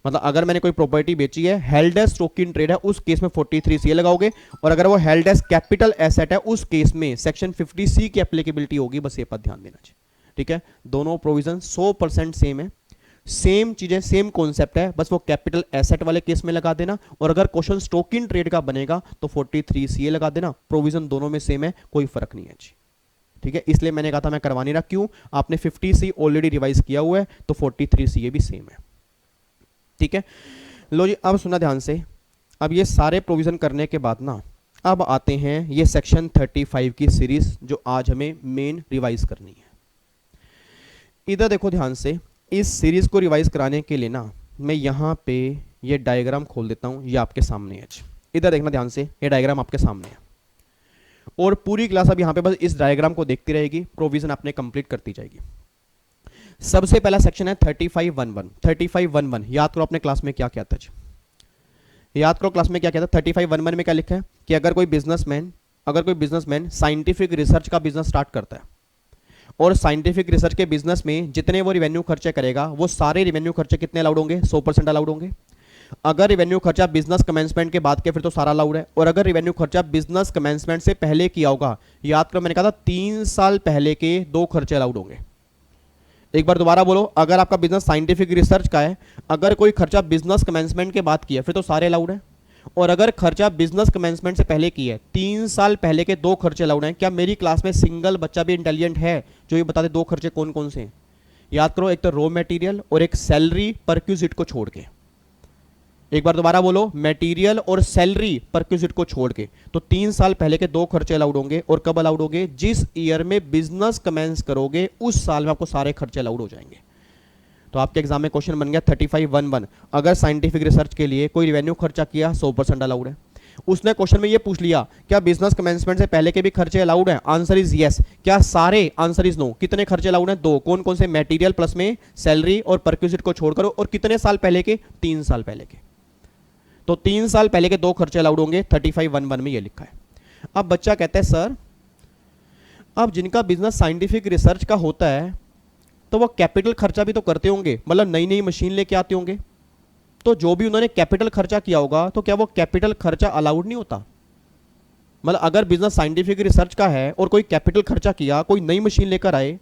मतलब अगर मैंने कोई प्रॉपर्टी बेची है, held as stock in trade है, उस केस में 43C लगाओगे, और अगर वो हेल्ड एज कैपिटल एसेट है उस केस में सेक्शन 50C की एप्लीकेबिलिटी होगी। बस ये पर ध्यान देना चाहिए, ठीक है। दोनों प्रोविजन 100% सेम है, सेम चीजें, सेम कॉन्सेप्ट है, बस वो कैपिटल एसेट वाले केस में लगा देना, और अगर क्वेश्चन स्टॉक इन ट्रेड का बनेगा तो 43C लगा देना। प्रोविजन दोनों में सेम है, कोई फर्क नहीं है जी, ठीक है। इसलिए मैंने कहा था मैं करवा नहीं रहा, क्यों, आपने 50C ऑलरेडी रिवाइज किया हुआ है, तो 43C ये भी सेम है, ठीक है। लो जी, अब सुनना ध्यान से। अब ये सारे प्रोविजन करने के बाद ना, अब आते हैं ये सेक्शन 35 की सीरीज जो आज हमें मेन रिवाइज करनी है। इधर देखो ध्यान से, इस सीरीज को रिवाइज कराने के लिए ना मैं यहाँ पे ये डायग्राम खोल देता हूँ, ये आपके सामने है। इधर देखना ध्यान से, ये डायग्राम आपके सामने है, और पूरी क्लास अब यहाँ पे बस इस डायग्राम को देखती रहेगी, प्रोविजन आपने कंप्लीट करती जाएगी। सबसे पहला सेक्शन है 35(1)(1). 35(1)(1) याद करो अपने क्लास में क्या क्या था, याद करो क्लास में क्या क्या था। 35(1)(1) में क्या लिखा है कि अगर कोई बिजनेसमैन साइंटिफिक रिसर्च का बिजनेस स्टार्ट करता है, और साइंटिफिक रिसर्च के बिजनेस में जितने वो रिवेन्यू खर्चे करेगा, वो सारे रिवेन्यू खर्चे कितने अलाउड होंगे, 100% अलाउड होंगे। अगर रिवेन्यू खर्चा बिजनेस कमेंसमेंट के बाद के फिर तो सारा अलाउड है, और अगर रिवेन्यू खर्चा बिजनेस कमेंसमेंट से पहले किया होगा, याद करो मैंने कहा था 3 साल पहले के 2 खर्चे अलाउड होंगे। एक बार दोबारा बोलो, अगर आपका बिजनेस साइंटिफिक रिसर्च का है, अगर कोई खर्चा बिजनेस कमेंसमेंट के बाद किया फिर तो सारे अलाउड है, और अगर खर्चा बिजनेस कमेंसमेंट से पहले की है, 3 साल पहले के 2 खर्चे अलाउड हैं। क्या मेरी क्लास में सिंगल बच्चा भी इंटेलिजेंट है जो ये बता दे 2 खर्चे कौन कौन से हैं? याद करो, एक तो रॉ मटेरियल और एक सैलरी परक्यूजिट को छोड़ के। एक बार दोबारा बोलो, मटेरियल और सैलरी परक्यूजिट को छोड़ के। तो 3 साल पहले के 2 खर्चे अलाउड होंगे, और कब अलाउड होंगे, जिस ईयर में बिजनेस कमेंस करोगे उस साल में आपको सारे खर्चे अलाउड हो जाएंगे। तो आपके एग्जाम में क्वेश्चन बन गया 35(1)(1), अगर साइंटिफिक रिसर्च के लिए कोई रिवेन्यू खर्चा किया 100% अलाउड है। उसने क्वेश्चन में ये पूछ लिया क्या बिजनेस कमेंसमेंट से पहले के भी खर्चे अलाउड हैं, आंसर इज यस। क्या सारे, आंसर इज नो। कितने खर्चे अलाउड हैं, 2। कौन कौन से, मटेरियल प्लस में सैलरी और परक्यूजिट को छोड़कर, और कितने साल पहले के, 3 साल पहले के। तो 3 साल पहले के 2 खर्चे अलाउड होंगे, 35(1)(1) में ये लिखा है। अब बच्चा कहता है सर, अब जिनका बिजनेस साइंटिफिक रिसर्च का होता है तो वो कैपिटल खर्चा भी तो करते होंगे, मतलब नई नई मशीन लेके आते होंगे। तो जो भी उन्होंने कैपिटल खर्चा किया होगा, तो क्या वो कैपिटल खर्चा अलाउड नहीं होता? मतलब अगर बिजनेस साइंटिफिक रिसर्च का है और कोई कैपिटल खर्चा किया, कोई नई मशीन लेकर आए,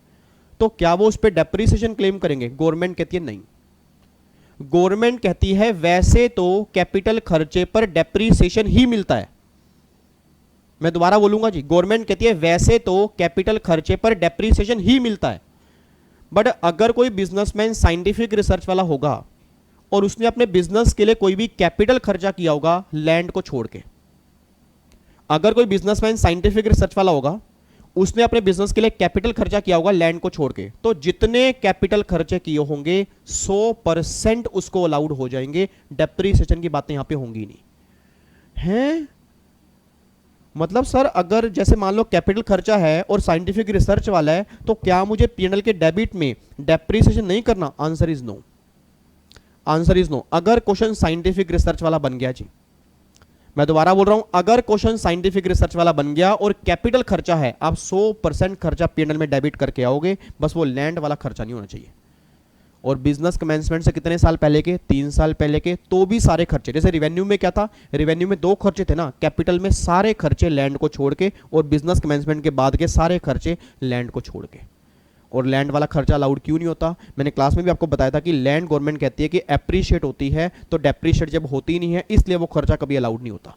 तो क्या वो उस पर डेप्रिसिएशन क्लेम करेंगे? गवर्नमेंट कहती है नहीं। गवर्नमेंट कहती है वैसे तो कैपिटल खर्चे पर डेप्रिसिएशन ही मिलता है। मैं दोबारा बोलूंगा जी, गवर्नमेंट कहती है वैसे तो कैपिटल खर्चे पर डेप्रिसिएशन ही मिलता है, बट अगर कोई बिजनेसमैन साइंटिफिक रिसर्च वाला होगा और उसने अपने बिजनेस के लिए कोई भी कैपिटल खर्चा किया होगा लैंड को छोड़ के, अगर कोई बिजनेसमैन साइंटिफिक रिसर्च वाला होगा, उसने अपने बिजनेस के लिए कैपिटल खर्चा किया होगा लैंड को छोड़ के, तो जितने कैपिटल खर्चे किए होंगे 100% उसको अलाउड हो जाएंगे। डेप्रिसिएशन की बातें यहां पे होंगी नहीं हैं। मतलब सर अगर जैसे मान लो कैपिटल खर्चा है और साइंटिफिक रिसर्च वाला है, तो क्या मुझे पीएनएल के डेबिट में डेप्रिसिएशन नहीं करना? Answer is no. Answer is no. अगर क्वेश्चन साइंटिफिक रिसर्च वाला बन गया जी, मैं दोबारा बोल रहा हूं, अगर क्वेश्चन साइंटिफिक रिसर्च वाला बन गया और कैपिटल खर्चा है, आप 100% खर्चा पीएनएल में डेबिट करके आओगे, बस वो लैंड वाला खर्चा नहीं होना चाहिए। और बिजनेस कमेंसमेंट से कितने साल पहले के? 3 साल पहले के, तो भी सारे खर्चे, जैसे रिवेन्यू में क्या था, रिवेन्यू में 2 खर्चे थे ना, कैपिटल में सारे खर्चे लैंड को छोड़ के, और बिजनेस कमेंसमेंट के बाद के सारे खर्चे लैंड को छोड़ के। और लैंड वाला खर्चा अलाउड क्यों नहीं होता? मैंने क्लास में भी आपको बताया था कि लैंड गवर्नमेंट कहती है कि एप्रिशिएट होती है, तो डेप्रिशिएट जब होती नहीं है, इसलिए वो खर्चा कभी अलाउड नहीं होता।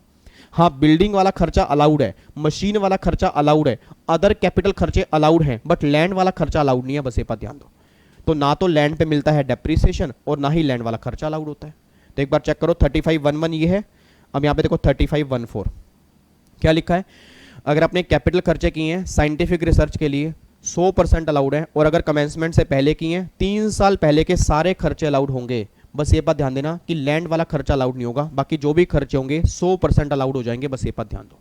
हाँ, बिल्डिंग वाला खर्चा अलाउड है, मशीन वाला खर्चा अलाउड है, अदर कैपिटल खर्चे अलाउड हैं, बट लैंड वाला खर्चा अलाउड नहीं है, बस ये बात ध्यान दो। तो ना तो लैंड पे मिलता है डेप्रिसिएशन और ना ही लैंड वाला खर्चा अलाउड होता है। तो एक बार चेक करो, 3511 ये है। अब यहाँ पे देखो 3514 क्या लिखा है? अगर आपने कैपिटल खर्चे किए हैं साइंटिफिक रिसर्च के लिए 100% अलाउड है, और अगर कमेंसमेंट से पहले किए हैं 3 साल पहले के सारे खर्चे अलाउड होंगे। बस ये बात ध्यान देना कि लैंड वाला खर्चा अलाउड नहीं होगा, बाकी जो भी खर्चे होंगे 100% अलाउड हो जाएंगे, बस ये बात ध्यान दो।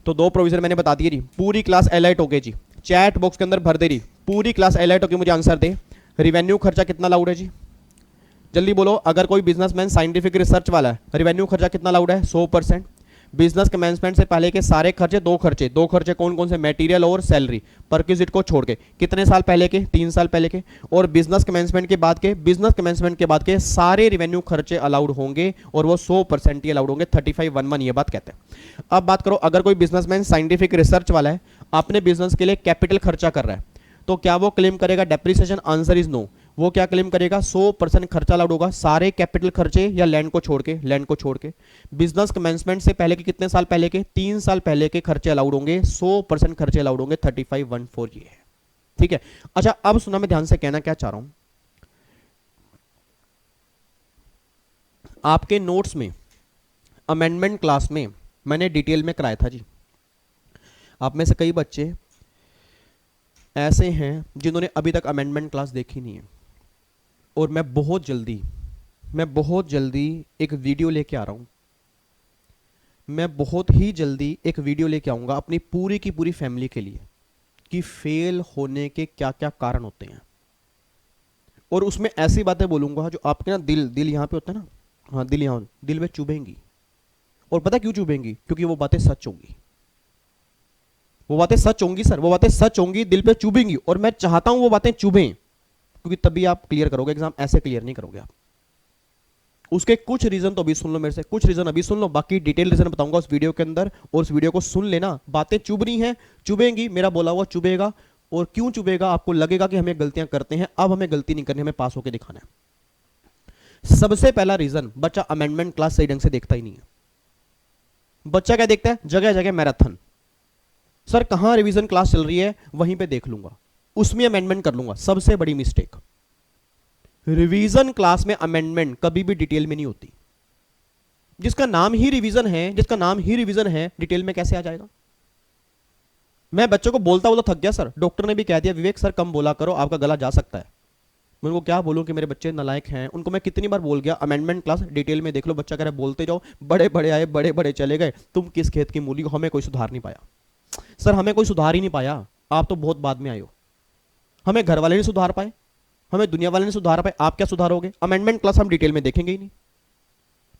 तो 2 प्रोविजन मैंने बता दिए जी। पूरी क्लास एलाइट हो गई जी, चैट बॉक्स के अंदर भर दे रही, पूरी क्लास एलाइट होकर मुझे आंसर दे। रिवेन्यू खर्चा कितना अलाउड है जी? जल्दी बोलो। अगर कोई बिजनेसमैन साइंटिफिक रिसर्च वाला है, रिवेन्यू खर्चा कितना अलाउड है? 100%। बिजनेस कमेंसमेंट से पहले के सारे खर्चे, 2 खर्चे, 2 खर्चे कौन कौन से? मटेरियल और सैलरी, परक्विजिट को छोड़ के। कितने साल पहले के? 3 साल पहले के। और बिजनेस कमेंसमेंट के बाद के, बिजनेस कमेंसमेंट के बाद के सारे रिवेन्यू खर्चे अलाउड होंगे, और वो 100% ही अलाउड होंगे। 3511 ये बात कहते हैं। अब बात करो, अगर कोई बिजनेसमैन साइंटिफिक रिसर्च वाला है, अपने बिजनेस के लिए कैपिटल खर्चा कर रहा है, तो क्या वो क्लेम करेगा डेप्रिसिएशन? Answer is no. वो क्या क्लेम करेगा? 100% खर्चा अलाउड होगा, सारे कैपिटल खर्चे या लैंड को छोड़ के, लैंड को छोड़ के। बिजनेस कमेंसमेंट से पहले के कितने साल पहले के? 3 साल पहले के खर्चे अलाउड होंगे, 100% खर्चे अलाउड होंगे। 3514 ये है, ठीक है। अच्छा, अब सुना, मैं ध्यान से कहना क्या चाह रहा हूं। आपके नोट्स में अमेंडमेंट क्लास में मैंने डिटेल में कराया था जी। आप में से कई बच्चे ऐसे हैं जिन्होंने अभी तक अमेंडमेंट क्लास देखी नहीं है, और मैं बहुत जल्दी एक वीडियो लेके आ रहा हूं। मैं बहुत ही जल्दी एक वीडियो लेके आऊंगा अपनी पूरी की पूरी फैमिली के लिए, कि फेल होने के क्या क्या कारण होते हैं, और उसमें ऐसी बातें बोलूंगा जो आपके ना दिल यहां पे होता है ना, हाँ दिल यहां, दिल में चुभेंगी। और पता क्यों चुभेंगी? क्योंकि वो बातें सच होंगी। वो बातें सच होंगी सर, वो बातें सच होंगी, दिल पे चुभेंगी, और मैं चाहता हूं वो बातें चुभें, क्योंकि तभी आप क्लियर करोगे एग्जाम, ऐसे क्लियर नहीं करोगे आप। उसके कुछ रीजन तो अभी सुन लो मेरे से, कुछ रीजन अभी सुन लो, बाकी डिटेल रीजन बताऊंगा उस वीडियो के अंदर, और उस वीडियो को सुन लेना। बातें चुभ रही हैं, चुभेंगी, मेरा बोला हुआ चुभेगा। और क्यों चुभेगा? आपको लगेगा कि हमें गलतियां करते हैं, अब हमें गलती नहीं करनी, हमें पास होकर दिखाना है। सबसे पहला रीजन, बच्चा अमेंडमेंट क्लास सही ढंग से देखता ही नहीं है। बच्चा क्या देखता है? जगह जगह मैराथन। सर कहां रिवीजन क्लास चल रही है वहीं पे देख लूंगा, उसमें अमेंडमेंट कर लूंगा। सबसे बड़ी मिस्टेक, रिवीजन क्लास में अमेंडमेंट कभी भी डिटेल में नहीं होती। जिसका नाम ही रिवीजन है, डिटेल में कैसे आ जाएगा? मैं बच्चों को बोलता थक गया सर, डॉक्टर ने भी कह दिया विवेक सर कम बोला करो, आपका गला जा सकता है। मैं उनको क्या बोलूं कि मेरे बच्चे नालायक हैं? उनको मैं कितनी बार बोल गया अमेंडमेंट क्लास डिटेल में देख लो। बच्चा कह रहा है बोलते जाओ, बड़े बड़े आए, बड़े बड़े चले गए, तुम किस खेत की मूली हो, हमें कोई सुधार नहीं पाया। सर हमें कोई सुधार ही नहीं पाया, आप तो बहुत बाद में आए हो। हमें घर वाले नहीं सुधार पाए, हमें दुनिया वाले नहीं सुधार पाए, आप क्या सुधारोगे? अमेंडमेंट क्लास हम डिटेल में देखेंगे ही नहीं।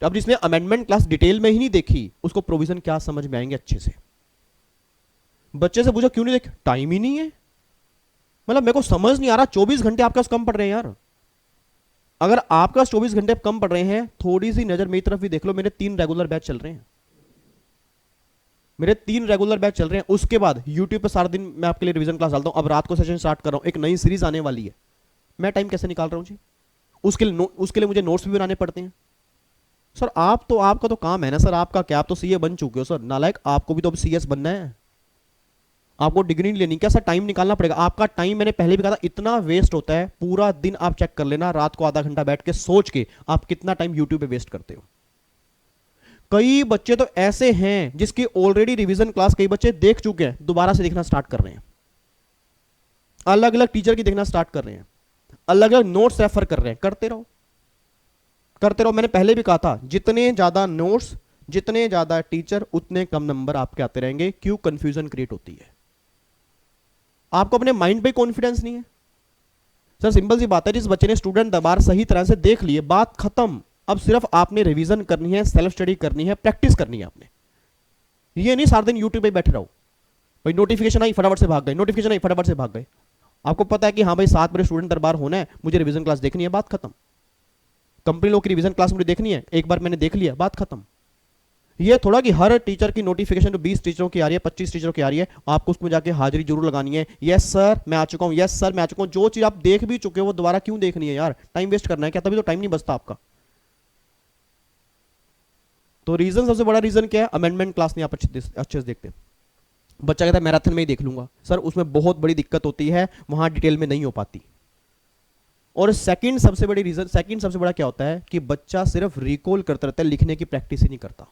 तो अब जिसने अमेंडमेंट क्लास डिटेल में ही नहीं देखी, उसको प्रोविजन क्या समझ में आएंगे अच्छे से? बच्चे से पूछो क्यों नहीं देखे? टाइम ही नहीं है। मतलब मेरे को समझ नहीं आ रहा, 24 घंटे आपके पास कम पड़ रहे हैं यार। अगर आपके पास 24 घंटे कम पड़ रहे हैं, थोड़ी सी नजर मेरी तरफ भी देख लो, मेरे 3 रेगुलर बैच चल रहे हैं, मेरे 3 रेगुलर बैच चल रहे हैं। उसके बाद यूट्यूब पे सारा दिन मैं आपके लिए रिवीजन क्लास डालता हूं। अब रात को सेशन स्टार्ट कर रहा हूं, एक नई सीरीज आने वाली है, मैं टाइम कैसे निकाल रहा हूं जी? उसके लिए मुझे नोट्स भी बनाने पड़ते हैं। सर आप तो, आपका तो काम है ना सर, आपका क्या, आप तो सीए बन चुके हो सर, नालायक, आपको भी तो अब सीएस बनना है, आपको डिग्री नहीं लेनी क्या सर? टाइम निकालना पड़ेगा। आपका टाइम मैंने पहले भी कहा था इतना वेस्ट होता है, पूरा दिन आप चेक कर लेना, रात को आधा घंटा बैठ के सोच के आप कितना टाइम यूट्यूब पे वेस्ट करते हो। कई बच्चे तो ऐसे हैं जिसकी ऑलरेडी रिवीजन क्लास कई बच्चे देख चुके हैं, दोबारा से देखना स्टार्ट कर रहे हैं, अलग अलग टीचर की देखना स्टार्ट कर रहे हैं, अलग अलग नोट्स रेफर कर रहे हैं। करते रहो, करते रहो। मैंने पहले भी कहा था, जितने ज्यादा नोट्स, जितने ज्यादा टीचर, उतने कम नंबर आपके आते रहेंगे। क्यों? कंफ्यूजन क्रिएट होती है, आपको अपने माइंड पे कॉन्फिडेंस नहीं है। सर सिंपल सी बात है, जिस बच्चे ने स्टूडेंट दरबार सही तरह से देख लिए, बात खत्म। अब सिर्फ आपने रिवीजन करनी है, सेल्फ स्टडी करनी है, प्रैक्टिस करनी है आपने। ये नहीं सारा दिन यूट्यूब पे बैठे रहो, भाई नोटिफिकेशन आई फटाफट से भाग गए, नोटिफिकेशन आई फटाफट से भाग गए। आपको पता है कि हाँ भाई 7 बजे स्टूडेंट दरबार होना है, मुझे रिवीजन क्लास देखनी है, बात खत्म। कंपनी लोग की रिवीजन क्लास मुझे देखनी है, एक बार मैंने देख लिया, बात खत्म। ये थोड़ा कि हर टीचर की नोटिफिकेशन 20 टीचरों की आ रही है, 25 टीचरों की आ रही है, आपको उसमें जाके हाजिरी जरूर लगानी है। यस सर मैं आ चुका हूं, यस सर मैं आ चुका हूं। जो चीज आप देख भी चुके हो वो दोबारा क्यों देखनी है यार? टाइम वेस्ट करना है क्या? तभी तो टाइम नहीं बचता आपका। तो रीजन, सबसे बड़ा रीजन क्या है? अमेंडमेंट क्लास नहीं आप अच्छे से देखते। बच्चा कहता है मैराथन में ही देख लूंगा, सर उसमें बहुत बड़ी दिक्कत होती है, वहां डिटेल में नहीं हो पाती। और सेकंड सबसे बड़ी रीजन, सेकंड सबसे बड़ा क्या होता है कि बच्चा सिर्फ रिकॉल करता रहता है, लिखने की प्रैक्टिस ही नहीं करता।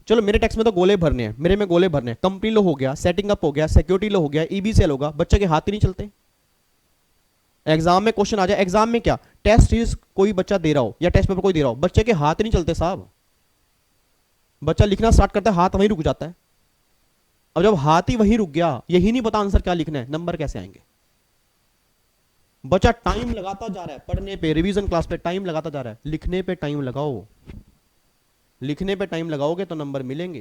चलो मेरे टेक्स्ट में तो गोले भरने हैं, मेरे में गोले भरने हैं, कंपनी लो हो गया, सेटिंग अप हो गया, सिक्योरिटी लो हो गया, ईबीसीएल होगा, बच्चे के हाथ ही नहीं चलते। एग्जाम में क्वेश्चन आ जाए, एग्जाम में क्या टेस्ट सीरीज कोई बच्चा दे रहा हो या टेस्ट पेपर कोई दे रहा हो, बच्चे के हाथ ही नहीं चलते साहब। बच्चा लिखना स्टार्ट करता है, हाथ वहीं रुक जाता है। अब जब हाथ ही वहीं रुक गया, यही नहीं पता आंसर क्या लिखना है, नंबर कैसे आएंगे? बच्चा टाइम लगाता जा रहा है पढ़ने पे, रिवीजन क्लास पे टाइम लगाता जा रहा है, लिखने पे टाइम लगाओ, लिखने पे टाइम लगाओगे तो नंबर मिलेंगे।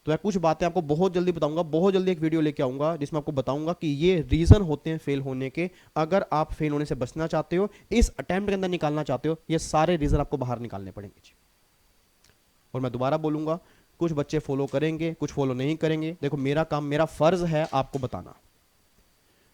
तो मैं कुछ बातें आपको बहुत जल्दी बताऊंगा, बहुत जल्दी एक वीडियो लेके आऊंगा जिसमें आपको बताऊंगा कि ये रीजन होते हैं फेल होने के। अगर आप फेल होने से बचना चाहते हो, इस अटेम्प्ट के अंदर निकालना चाहते हो, ये सारे रीजन आपको बाहर निकालने पड़ेंगे जी। और मैं दोबारा बोलूंगा, कुछ बच्चे फॉलो करेंगे, कुछ फॉलो नहीं करेंगे। देखो मेरा काम, मेरा फर्ज है आपको बताना,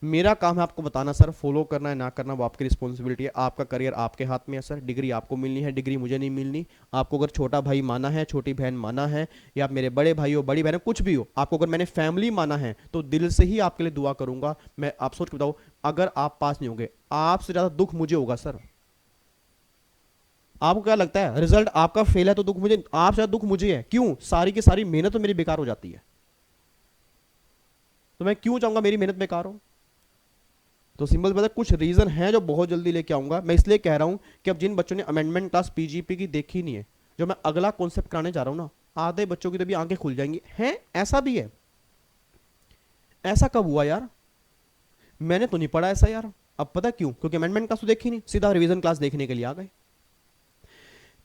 मेरा काम है आपको बताना। सर फॉलो करना है ना करना वो आपकी रिस्पॉन्सिबिलिटी है, आपका करियर आपके हाथ में है। सर डिग्री आपको मिलनी है, डिग्री मुझे नहीं मिलनी। आपको अगर छोटा भाई माना है, छोटी बहन माना है, या आप मेरे बड़े भाई हो, बड़ी बहन हो, कुछ भी हो, आपको अगर मैंने फैमिली माना है तो दिल से ही आपके लिए दुआ करूंगा। मैं आप सोच के बताओ, अगर आप पास नहीं होंगे, आपसे ज्यादा दुख मुझे होगा सर। आपको क्या लगता है रिजल्ट आपका फेल है तो दुख मुझे, आपसे ज्यादा दुख मुझे है। क्यों? सारी की सारी मेहनत तो मेरी बेकार हो जाती है। तो मैं क्यों चाहूंगा मेरी मेहनत बेकार हो? तो सिंपल बात है, कुछ रीजन है जो बहुत जल्दी लेके आऊंगा। मैं इसलिए कह रहा हूं कि अब जिन बच्चों ने अमेंडमेंट क्लास पीजीपी की देखी नहीं है, जो मैं अगला कॉन्सेप्ट कराने जा रहा हूं ना, आधे बच्चों की तो भी आंखें खुल जाएंगी। हैं ऐसा भी है? ऐसा कब हुआ यार? मैंने तो नहीं पढ़ा ऐसा यार। अब पता क्यों? क्योंकि अमेंडमेंट क्लास तो देखी नहीं, सीधा रिवीजन क्लास देखने के लिए आ गए।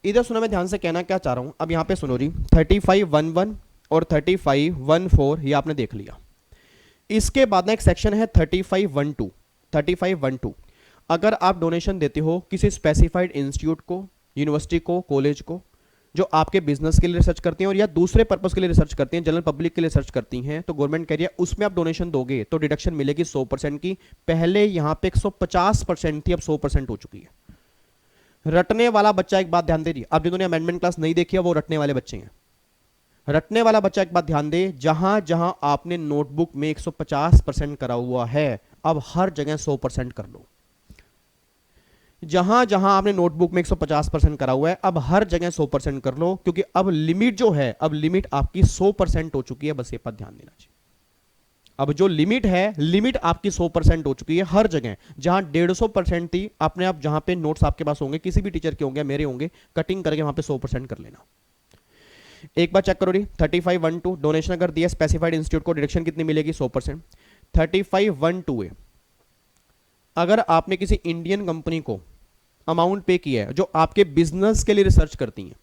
इधर सुना, मैं ध्यान से कहना क्या चाह रहा हूं। अब यहां पे सुनो जी, 3511 और 3514 ये आपने देख लिया। इसके बाद ना एक सेक्शन है 3512। 3512 अगर आप डोनेशन देते हो किसी स्पेसिफाइड इंस्टीट्यूट को, यूनिवर्सिटी को, कॉलेज को, जो आपके बिजनेस के लिए रिसर्च करते हैं और या दूसरे पर्पस के लिए रिसर्च करते हैं, जनरल पब्लिक के लिए रिसर्च करती हैं, तो गवर्नमेंट कह रही है उसमें आप डोनेशन दोगे तो डिडक्शन मिलेगी 100% की। पहले यहां पे 150% थी, अब 100% हो चुकी है। रटने वाला बच्चा एक बात ध्यान दे रही, अब जिन्होंने अमेंडमेंट क्लास नहीं देखी है वो रटने वाले बच्चे हैं। रटने वाला बच्चा एक बात ध्यान दे, जहां जहां आपने नोटबुक में 150% करा हुआ है, अब हर जगह 100% कर लो। जहां जहां आपने नोटबुक में 150% करा हुआ है, अब हर जगह 100% कर लो, क्योंकि अब लिमिट जो है, अब लिमिट आपकी 100% हो चुकी है। बस ये बात ध्यान देना चाहिए। अब जो लिमिट है, लिमिट आपकी 100% हो चुकी है हर जगह। जहां 150% थी, अपने आप जहां पे नोट्स आपके पास होंगे, किसी भी टीचर के होंगे, मेरे होंगे, कटिंग करके वहां पे 100% कर लेना। एक बार चेक करो री, 3512 डोनेशन अगर दिया स्पेसिफाइड इंस्टीट्यूट को, डिडक्शन कितनी मिलेगी? 100%। 3512 अगर आपने किसी इंडियन कंपनी को अमाउंट पे किया है जो आपके बिजनेस के लिए रिसर्च करती है,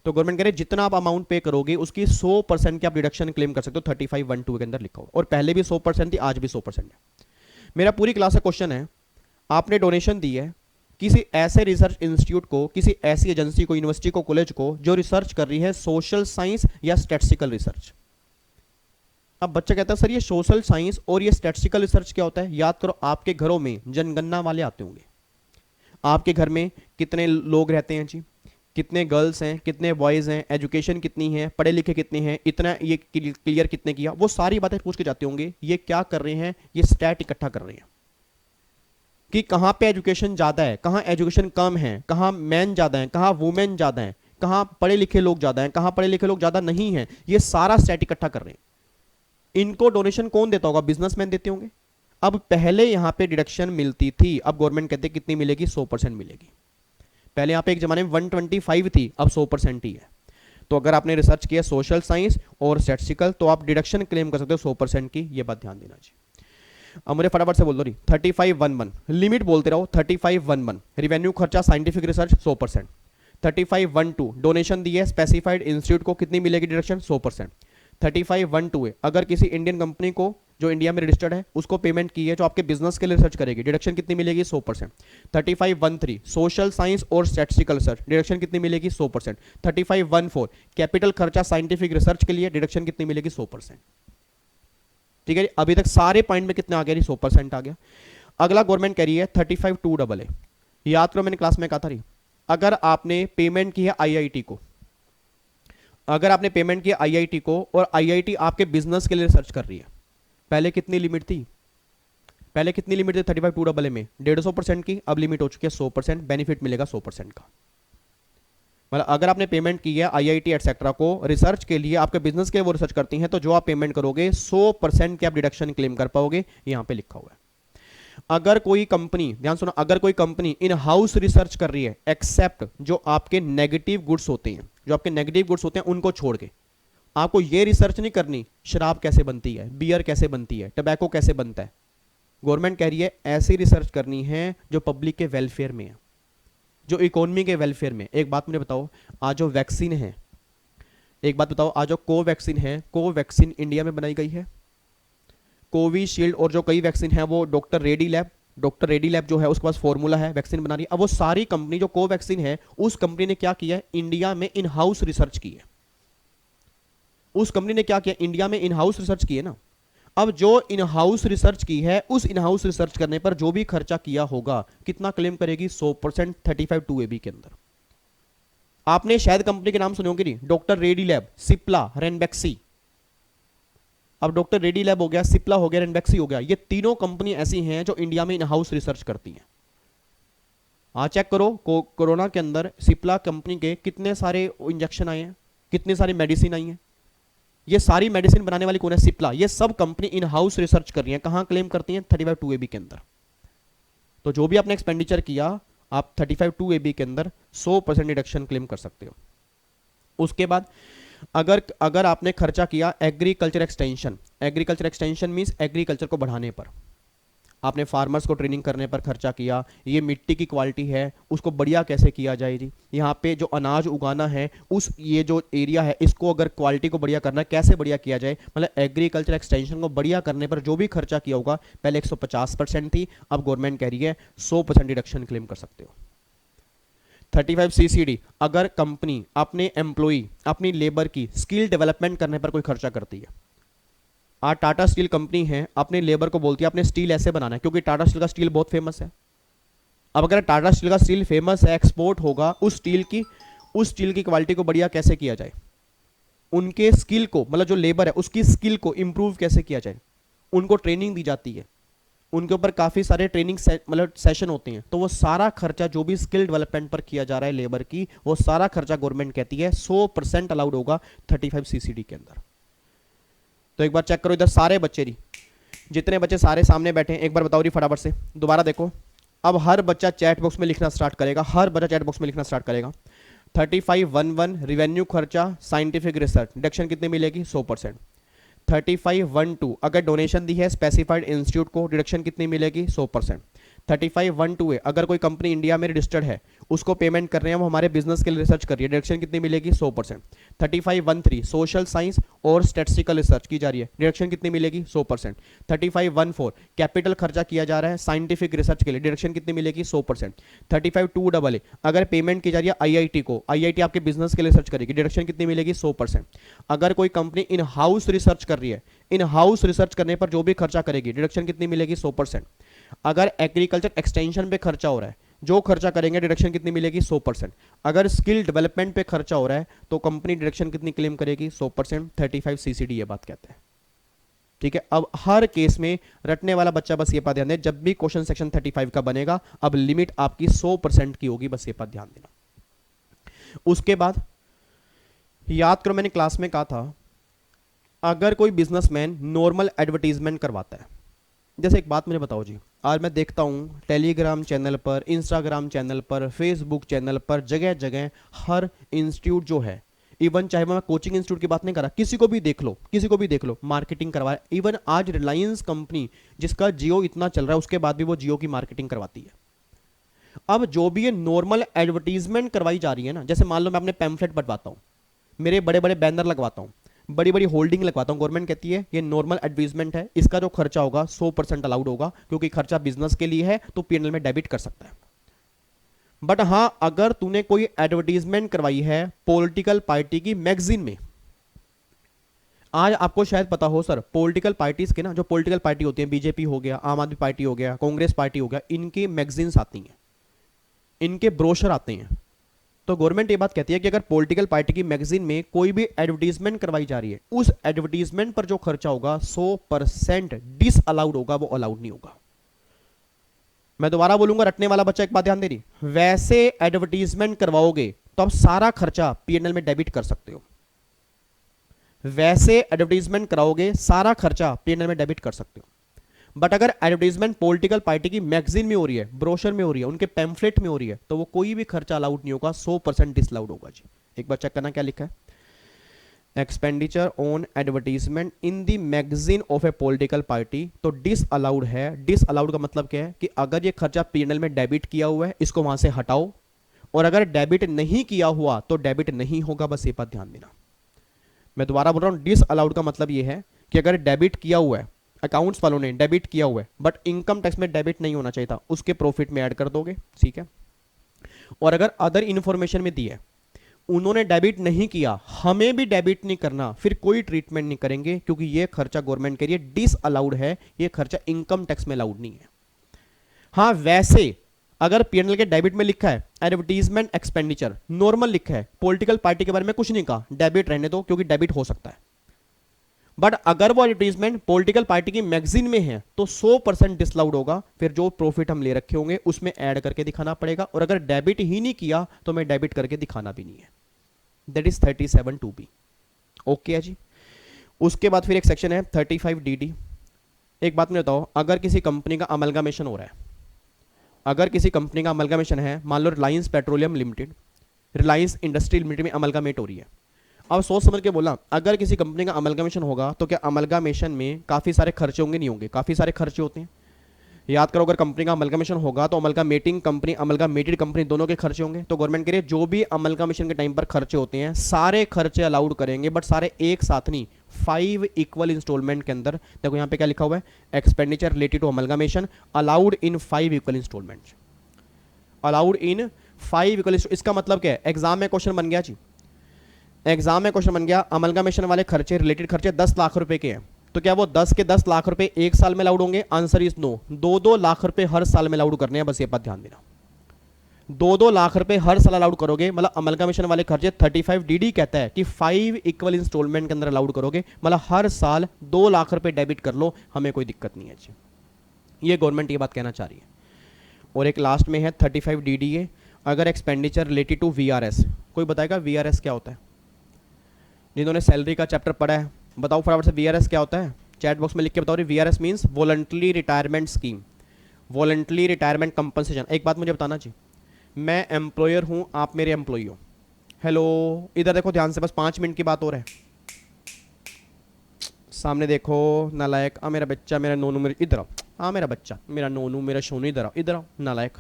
तो गवर्नमेंट कह रहे जितना आप अमाउंट पे करोगे उसकी 100% की आप डिडक्शन क्लेम कर सकते हो। 3512 के अंदर लिखा हो, और पहले भी 100% थी, आज भी 100% है। मेरा पूरी क्लास का क्वेश्चन है, आपने डोनेशन दी है किसी ऐसे रिसर्च इंस्टीट्यूट को, किसी ऐसी एजेंसी को, यूनिवर्सिटी को, कॉलेज को जो रिसर्च कर रही है सोशल साइंस या स्टैटिस्टिकल रिसर्च। अब बच्चा कहता है सर ये सोशल साइंस और ये स्टैटिस्टिकल रिसर्च क्या होता है? याद करो, आपके घरों में जनगणना वाले आते होंगे। आपके घर में कितने लोग रहते हैं जी, कितने गर्ल्स हैं, कितने बॉयज़ हैं, एजुकेशन कितनी है, पढ़े लिखे कितने हैं, इतना ये क्लियर कितने किया, वो सारी बातें पूछ के जाते होंगे। ये क्या कर रहे हैं? ये स्टैट इकट्ठा कर रहे हैं कि कहाँ पे एजुकेशन ज़्यादा है, कहाँ एजुकेशन कम है, कहाँ मैन ज़्यादा है, कहाँ वुमेन ज़्यादा है, कहाँ पढ़े लिखे लोग ज़्यादा हैं, कहाँ पढ़े लिखे लोग ज़्यादा नहीं हैं। ये सारा स्टैट इकट्ठा कर रहे हैं। इनको डोनेशन कौन देता होगा? बिजनेसमैन देते होंगे। अब पहले यहाँ पे डिडक्शन मिलती थी, अब गवर्नमेंट कहते कितनी मिलेगी? 100% मिलेगी। पहले यहाँ पे एक जमाने में 125 थी, अब 100% ही है। तो अगर आपने रिसर्च किया सोशल साइंस और स्टैटिस्टिकल तो आप डिडक्शन क्लेम कर सकते हो 100% की। ये बात ध्यान देना जी। अब मुझे फटाफट से बोल दो, 3511 लिमिट बोलते रहो। 3511 रिवेन्यू खर्चा साइंटिफिक रिसर्च 100%। 3512 डोनेशन दी है स्पेसिफाइड इंस्टीट्यूट को, कितनी मिलेगी डिडक्शन? 100%। 3512 है अगर किसी इंडियन कंपनी को जो इंडिया में रजिस्टर्ड है उसको पेमेंट की है, जो आपके बिजनेस के लिए रिसर्च करेगी, डिडक्शन कितनी मिलेगी? 100%। 3513 सोशल साइंस और स्टैटिस्टिकल रिसर्च, डिडक्शन कितनी मिलेगी? 100%। 3514 कैपिटल खर्चा साइंटिफिक रिसर्च के लिए, डिडक्शन कितनी मिलेगी? 100%। ठीक है, अभी तक सारे पॉइंट में कितना आ गया? 100% आ गया। अगला गवर्नमेंट कह रही है 3522 याद करो, मैंने क्लास में कहा था, अगर आपने पेमेंट की है आईआईटी को, अगर आपने पेमेंट किया आईआईटी को और आईआईटी आपके बिजनेस के लिए रिसर्च कर रही है, पहले कितनी लिमिट थी? पहले कितनी लिमिट थी 3522 में? 150% की। अब लिमिट हो चुकी है 100%, बेनिफिट मिलेगा 100% का। मतलब अगर आपने पेमेंट की है आईआईटी एटसेट्रा को रिसर्च के लिए, आपके बिजनेस के वो रिसर्च करती हैं, तो जो आप पेमेंट करोगे 100% की आप डिडक्शन क्लेम कर पाओगे। यहां पे लिखा हुआ है। अगर कोई कंपनी, ध्यान सुनो, अगर कोई कंपनी इन हाउस रिसर्च कर रही है एक्सेप्ट जो आपके नेगेटिव गुड्स होते हैं, जो आपके नेगेटिव गुड्स होते हैं उनको छोड़ के, आपको ये रिसर्च नहीं करनी शराब कैसे बनती है, बियर कैसे बनती है, टबैको कैसे बनता है। गवर्नमेंट कह रही है ऐसी रिसर्च करनी है जो पब्लिक के वेलफेयर में है, जो इकोनॉमी के वेलफेयर में। एक बात मुझे बताओ, आज जो वैक्सीन है, एक बात बताओ, आज जो कोवैक्सीन है, कोवैक्सीन इंडिया में बनाई गई है? कोविशील्ड और जो कई वैक्सीन है वो डॉक्टर रेड्डी लैब जो है उसके पास फॉर्मूला है, वैक्सीन बना रही है। अब वो सारी कंपनी जो कोवैक्सीन है उस कंपनी ने क्या किया है? इंडिया में इन हाउस रिसर्च की है। उस कंपनी ने क्या किया? इंडिया में इन हाउस रिसर्च की है ना। अब जो इन हाउस रिसर्च की है, उस इन हाउस रिसर्च करने पर जो भी खर्चा किया होगा कितना क्लेम करेगी? 100%। 35(2)(ab) के अंदर आपने शायद कंपनी के नाम सुने होंगे, नहीं, डॉक्टर रेड्डी लैब, सिप्ला, रेनबैक्सी। अब डॉक्टर रेड्डी लैब हो गया, सिप्ला हो गया, रेनबैक्सी हो गया, ये तीनों कंपनी ऐसी हैं जो इंडिया में इन हाउस रिसर्च करती हैं। आज चेक करो, कोरोना के अंदर सिप्ला कंपनी के कितने सारे इंजेक्शन आए हैं, कितनी सारी मेडिसिन आई हैं। ये सारी मेडिसिन बनाने वाली कौन है? सिप्ला। ये सब कंपनी इन हाउस रिसर्च कर रही है। कहां क्लेम करती हैं? 35(2)(ab) के अंदर। तो जो भी आपने एक्सपेंडिचर किया आप 35(2)(ab) के अंदर 100% डिडक्शन क्लेम कर सकते हो। उसके बाद अगर आपने खर्चा किया एग्रीकल्चर एक्सटेंशन मींस एग्रीकल्चर को बढ़ाने पर, आपने फार्मर्स को ट्रेनिंग करने पर खर्चा किया, ये मिट्टी की क्वालिटी है उसको बढ़िया कैसे किया जाए जी, यहाँ पे जो अनाज उगाना है उस ये जो एरिया है इसको अगर क्वालिटी को बढ़िया करना है कैसे बढ़िया किया जाए, मतलब एग्रीकल्चर एक्सटेंशन को बढ़िया करने पर जो भी खर्चा किया होगा, पहले 150% थी, अब गवर्नमेंट कह रही है 100% डिडक्शन क्लेम कर सकते हो। 35 CCD अगर कंपनी अपने एम्प्लॉई, अपनी लेबर की स्किल डेवलपमेंट करने पर कोई खर्चा करती है। आज टाटा स्टील कंपनी है, अपने लेबर को बोलती है अपने स्टील ऐसे बनाना है, क्योंकि टाटा स्टील का स्टील बहुत फेमस है। अब अगर टाटा स्टील का स्टील फेमस है, एक्सपोर्ट होगा, उस स्टील की क्वालिटी को बढ़िया कैसे किया जाए, उनके स्किल को, मतलब जो लेबर है उसकी स्किल को इंप्रूव कैसे किया जाए, उनको ट्रेनिंग दी जाती है, उनके ऊपर काफ़ी सारे ट्रेनिंग मतलब सेशन होते हैं। तो वो सारा खर्चा जो भी स्किल डेवलपमेंट पर किया जा रहा है लेबर की, वो सारा खर्चा गवर्नमेंट कहती है 100% अलाउड होगा 35 CCD के अंदर। तो एक बार चेक करो इधर सारे बच्चे री, जितने बच्चे सारे सामने बैठे हैं एक बार बताओ री फटाफट से, दोबारा देखो। अब हर बच्चा चैट बॉक्स में लिखना स्टार्ट करेगा, 3511 रिवेन्यू खर्चा साइंटिफिक रिसर्च, डिडक्शन कितनी मिलेगी? 100%। 3512 अगर डोनेशन दी है स्पेसिफाइड इंस्टीट्यूट को, डिडक्शन कितनी मिलेगी? 100%। 35(1)(2)(a अगर कोई कंपनी इंडिया में रजिस्टर्ड है, उसको पेमेंट कर रहे हैं, वो हमारे बिजनेस के लिए रिसर्च कर रही है, डिडक्शन कितनी मिलेगी? 100%। 35(1)(3) सोशल साइंस और स्टैटिस्टिकल रिसर्च की जा रही है, डिडक्शन कितनी मिलेगी? 100%। 35(1)(4) कैपिटल खर्चा किया जा रहा है साइंटिफिक रिसर्च के लिए, डिडक्शन कितनी मिलेगी? 100%। 35(2)(a अगर पेमेंट की जा रही है आईआईटी को, आईआईटी आपके बिजनेस के लिए रिसर्च करेगी, डिडक्शन कितनी मिलेगी? 100%। अगर कोई कंपनी इन हाउस रिसर्च कर रही है, इन हाउस रिसर्च करने पर जो भी खर्चा करेगी, डिडक्शन कितनी मिलेगी? 100%। अगर एग्रीकल्चर एक्सटेंशन पे खर्चा हो रहा है, जो खर्चा करेंगे डिडक्शन कितनी मिलेगी? 100%। अगर स्किल डेवलपमेंट पे खर्चा हो रहा है तो कंपनी डिडक्शन कितनी क्लेम करेगी? 100%। 35 सीसीडी ये बात कहते हैं, ठीक है। अब हर केस में रटने वाला बच्चा बस ये बात ध्यान दे, जब भी क्वेश्चन सेक्शन 35 का बनेगा, अब लिमिट आपकी 100% की होगी, बस ये बात ध्यान देना। उसके बाद याद करो, मैंने क्लास में कहा था, अगर कोई बिजनेसमैन नॉर्मल एडवर्टीजमेंट करवाता है, जैसे एक बात मुझे बताओ जी, आज मैं देखता हूँ टेलीग्राम चैनल पर, इंस्टाग्राम चैनल पर, फेसबुक चैनल पर, जगह जगह हर इंस्टीट्यूट जो है, इवन चाहे मैं कोचिंग इंस्टीट्यूट की बात नहीं कर रहा, किसी को भी देख लो, किसी को भी देख लो, मार्केटिंग करवा है। इवन आज रिलायंस कंपनी जिसका जियो इतना चल रहा है, उसके बाद भी वो जियो की मार्केटिंग करवाती है। अब जो भी ये नॉर्मल एडवर्टीजमेंट करवाई जा रही है ना, जैसे मान लो मैं अपने पैम्फलेट बंटवाता हूँ, मेरे बड़े बड़े बैनर लगवाता हूँ, बड़ी बड़ी होल्डिंग लगवाता हूँ, गवर्नमेंट कहती है ये नॉर्मल एडवर्टीजमेंट है, इसका जो खर्चा होगा 100% अलाउड होगा, क्योंकि खर्चा बिजनेस के लिए है तो पीएनएल में डेबिट कर सकता है। बट हां, अगर तूने कोई एडवर्टीजमेंट करवाई है पॉलिटिकल पार्टी की मैगजीन में, आज आपको शायद पता हो सर, पॉलिटिकल पार्टीज के ना, जो पॉलिटिकल पार्टी होती है, बीजेपी हो गया, आम आदमी पार्टी हो गया, कांग्रेस पार्टी हो गया, इनकी मैगजीन्स आती हैं, इनके ब्रोशर आते हैं। तो गवर्नमेंट ये बात कहती है कि अगर पॉलिटिकल पार्टी की मैगजीन में कोई भी एडवर्टीजमेंट करवाई जा रही है, उस एडवर्टीजमेंट पर जो खर्चा होगा 100% डिसअलाउड होगा, वो अलाउड नहीं होगा। मैं दोबारा बोलूंगा, रटने वाला बच्चा एक बात ध्यान दे रही, वैसे एडवर्टीजमेंट करवाओगे तो आप सारा खर्चा पीएनएल में डेबिट कर सकते हो, वैसे एडवर्टीजमेंट कराओगे सारा खर्चा पीएनएल में डेबिट कर सकते हो। बट अगर एडवर्टीजमेंट पॉलिटिकल पार्टी की मैगजीन में हो रही है, ब्रोशर में हो रही है, उनके पैम्फलेट में हो रही है, तो वो कोई भी खर्चा अलाउड नहीं होगा, 100% डिसअलाउड होगा जी। एक बार चेक करना क्या लिखा है, expenditure on advertisement in the magazine of A political party, तो डिसअलाउड है। डिसअलाउड का मतलब क्या है कि अगर ये खर्चा पीएनएल में डेबिट किया हुआ है, इसको वहां से हटाओ, और अगर डेबिट नहीं किया हुआ तो डेबिट नहीं होगा, बस ये बात ध्यान देना। मैं दोबारा बोल रहा हूं, डिसअलाउड का मतलब ये है कि अगर डेबिट किया हुआ है, अकाउंट्स वालों ने डेबिट किया हुआ है, बट इनकम टैक्स में डेबिट नहीं होना चाहिए था, उसके प्रॉफिट में ऐड कर दोगे, ठीक है। और अगर अदर इंफॉर्मेशन में दी है, उन्होंने डेबिट नहीं किया, हमें भी डेबिट नहीं करना, फिर कोई ट्रीटमेंट नहीं करेंगे, क्योंकि ये खर्चा गवर्नमेंट के लिए डिसअलाउड है, ये खर्चा इनकम टैक्स में अलाउड नहीं है। हाँ, वैसे अगर पीएनएल के डेबिट में लिखा है एडवर्टीजमेंट एक्सपेंडिचर, नॉर्मल लिखा है, पॉलिटिकल पार्टी के बारे में कुछ नहीं कहा, डेबिट रहने दो, क्योंकि डेबिट हो सकता है। बट अगर वो एडवर्टीजमेंट पॉलिटिकल पार्टी की मैगजीन में है तो 100% डिसअलाउड होगा, फिर जो प्रॉफिट हम ले रखे होंगे उसमें ऐड करके दिखाना पड़ेगा, और अगर डेबिट ही नहीं किया तो मैं डेबिट करके दिखाना भी नहीं है। That is 37(2)(b). ओके है जी। उसके बाद फिर एक सेक्शन है 35(d)(d). एक बात मुझे बताओ, अगर किसी कंपनी का अमलगामेशन हो रहा है, अगर किसी कंपनी का अमलगामेशन है, मान लो रिलायंस पेट्रोलियम लिमिटेड, रिलायंस इंडस्ट्री लिमिटेड में अमलगामेट हो रही है। अब सोच समझ के बोला, अगर किसी कंपनी का अमलगामेशन होगा तो क्या अमलगामेशन में काफ़ी सारे खर्चे होंगे? नहीं होंगे, काफ़ी सारे खर्चे होते हैं। याद करो, अगर कंपनी का अमलगामेशन होगा तो अमलगामेटिंग कंपनी, अमलगामेटेड कंपनी, दोनों के खर्चे होंगे। तो गवर्नमेंट कह रही है जो भी अमलगामेशन के टाइम पर खर्चे होते हैं सारे खर्चे अलाउड करेंगे, बट सारे एक साथ नहीं, 5 इक्वल इंस्टॉलमेंट के अंदर। देखो यहाँ पे क्या लिखा हुआ है, expenditure related to amalgamation allowed in 5 equal installment, allowed in 5 equal. इसका मतलब क्या है, एग्जाम में क्वेश्चन बन गया जी, एग्जाम में क्वेश्चन बन गया, अमलगामेशन वाले खर्चे, रिलेटेड खर्चे 10 लाख रुपए के हैं, तो क्या वो 10 के 10 लाख रुपए एक साल में अलाउड होंगे? आंसर इज नो, 2-2 लाख रुपए हर साल में अलाउड करने हैं, बस ये बात ध्यान देना। 2-2 लाख रुपए हर साल अलाउड करोगे, मतलब अमलगामेशन वाले खर्चे 35(d)(d) कहता है कि 5 इक्वल इंस्टॉलमेंट के अंदर अलाउड करोगे, मतलब हर साल 2 लाख रुपए डेबिट कर लो, हमें कोई दिक्कत नहीं है जी। ये गवर्नमेंट ये बात कहना चाह रही है। और एक लास्ट में है 35(d)(d)(a), अगर एक्सपेंडिचर रिलेटेड टू VRS, कोई बताएगा VRS क्या होता है? जिन्होंने सैलरी का चैप्टर पढ़ा है बताओ फटाफट से, VRS क्या होता है? चैट बॉक्स में लिख के बताओ। VRS means voluntary retirement scheme, voluntary retirement compensation. एक बात मुझे बताना चाहिए, मैं एम्प्लॉयर हूं, आप मेरे एम्प्लॉई हो। हेलो, इधर देखो ध्यान से, बस 5 मिनट की बात हो रहा है, सामने देखो नालायक, मेरा बच्चा, मेरा नोनू, मेरे इधर आओ, हाँ मेरा बच्चा, मेरा नोनू, मेरा सोनू, इधर आओ, इधर आओ नालायक।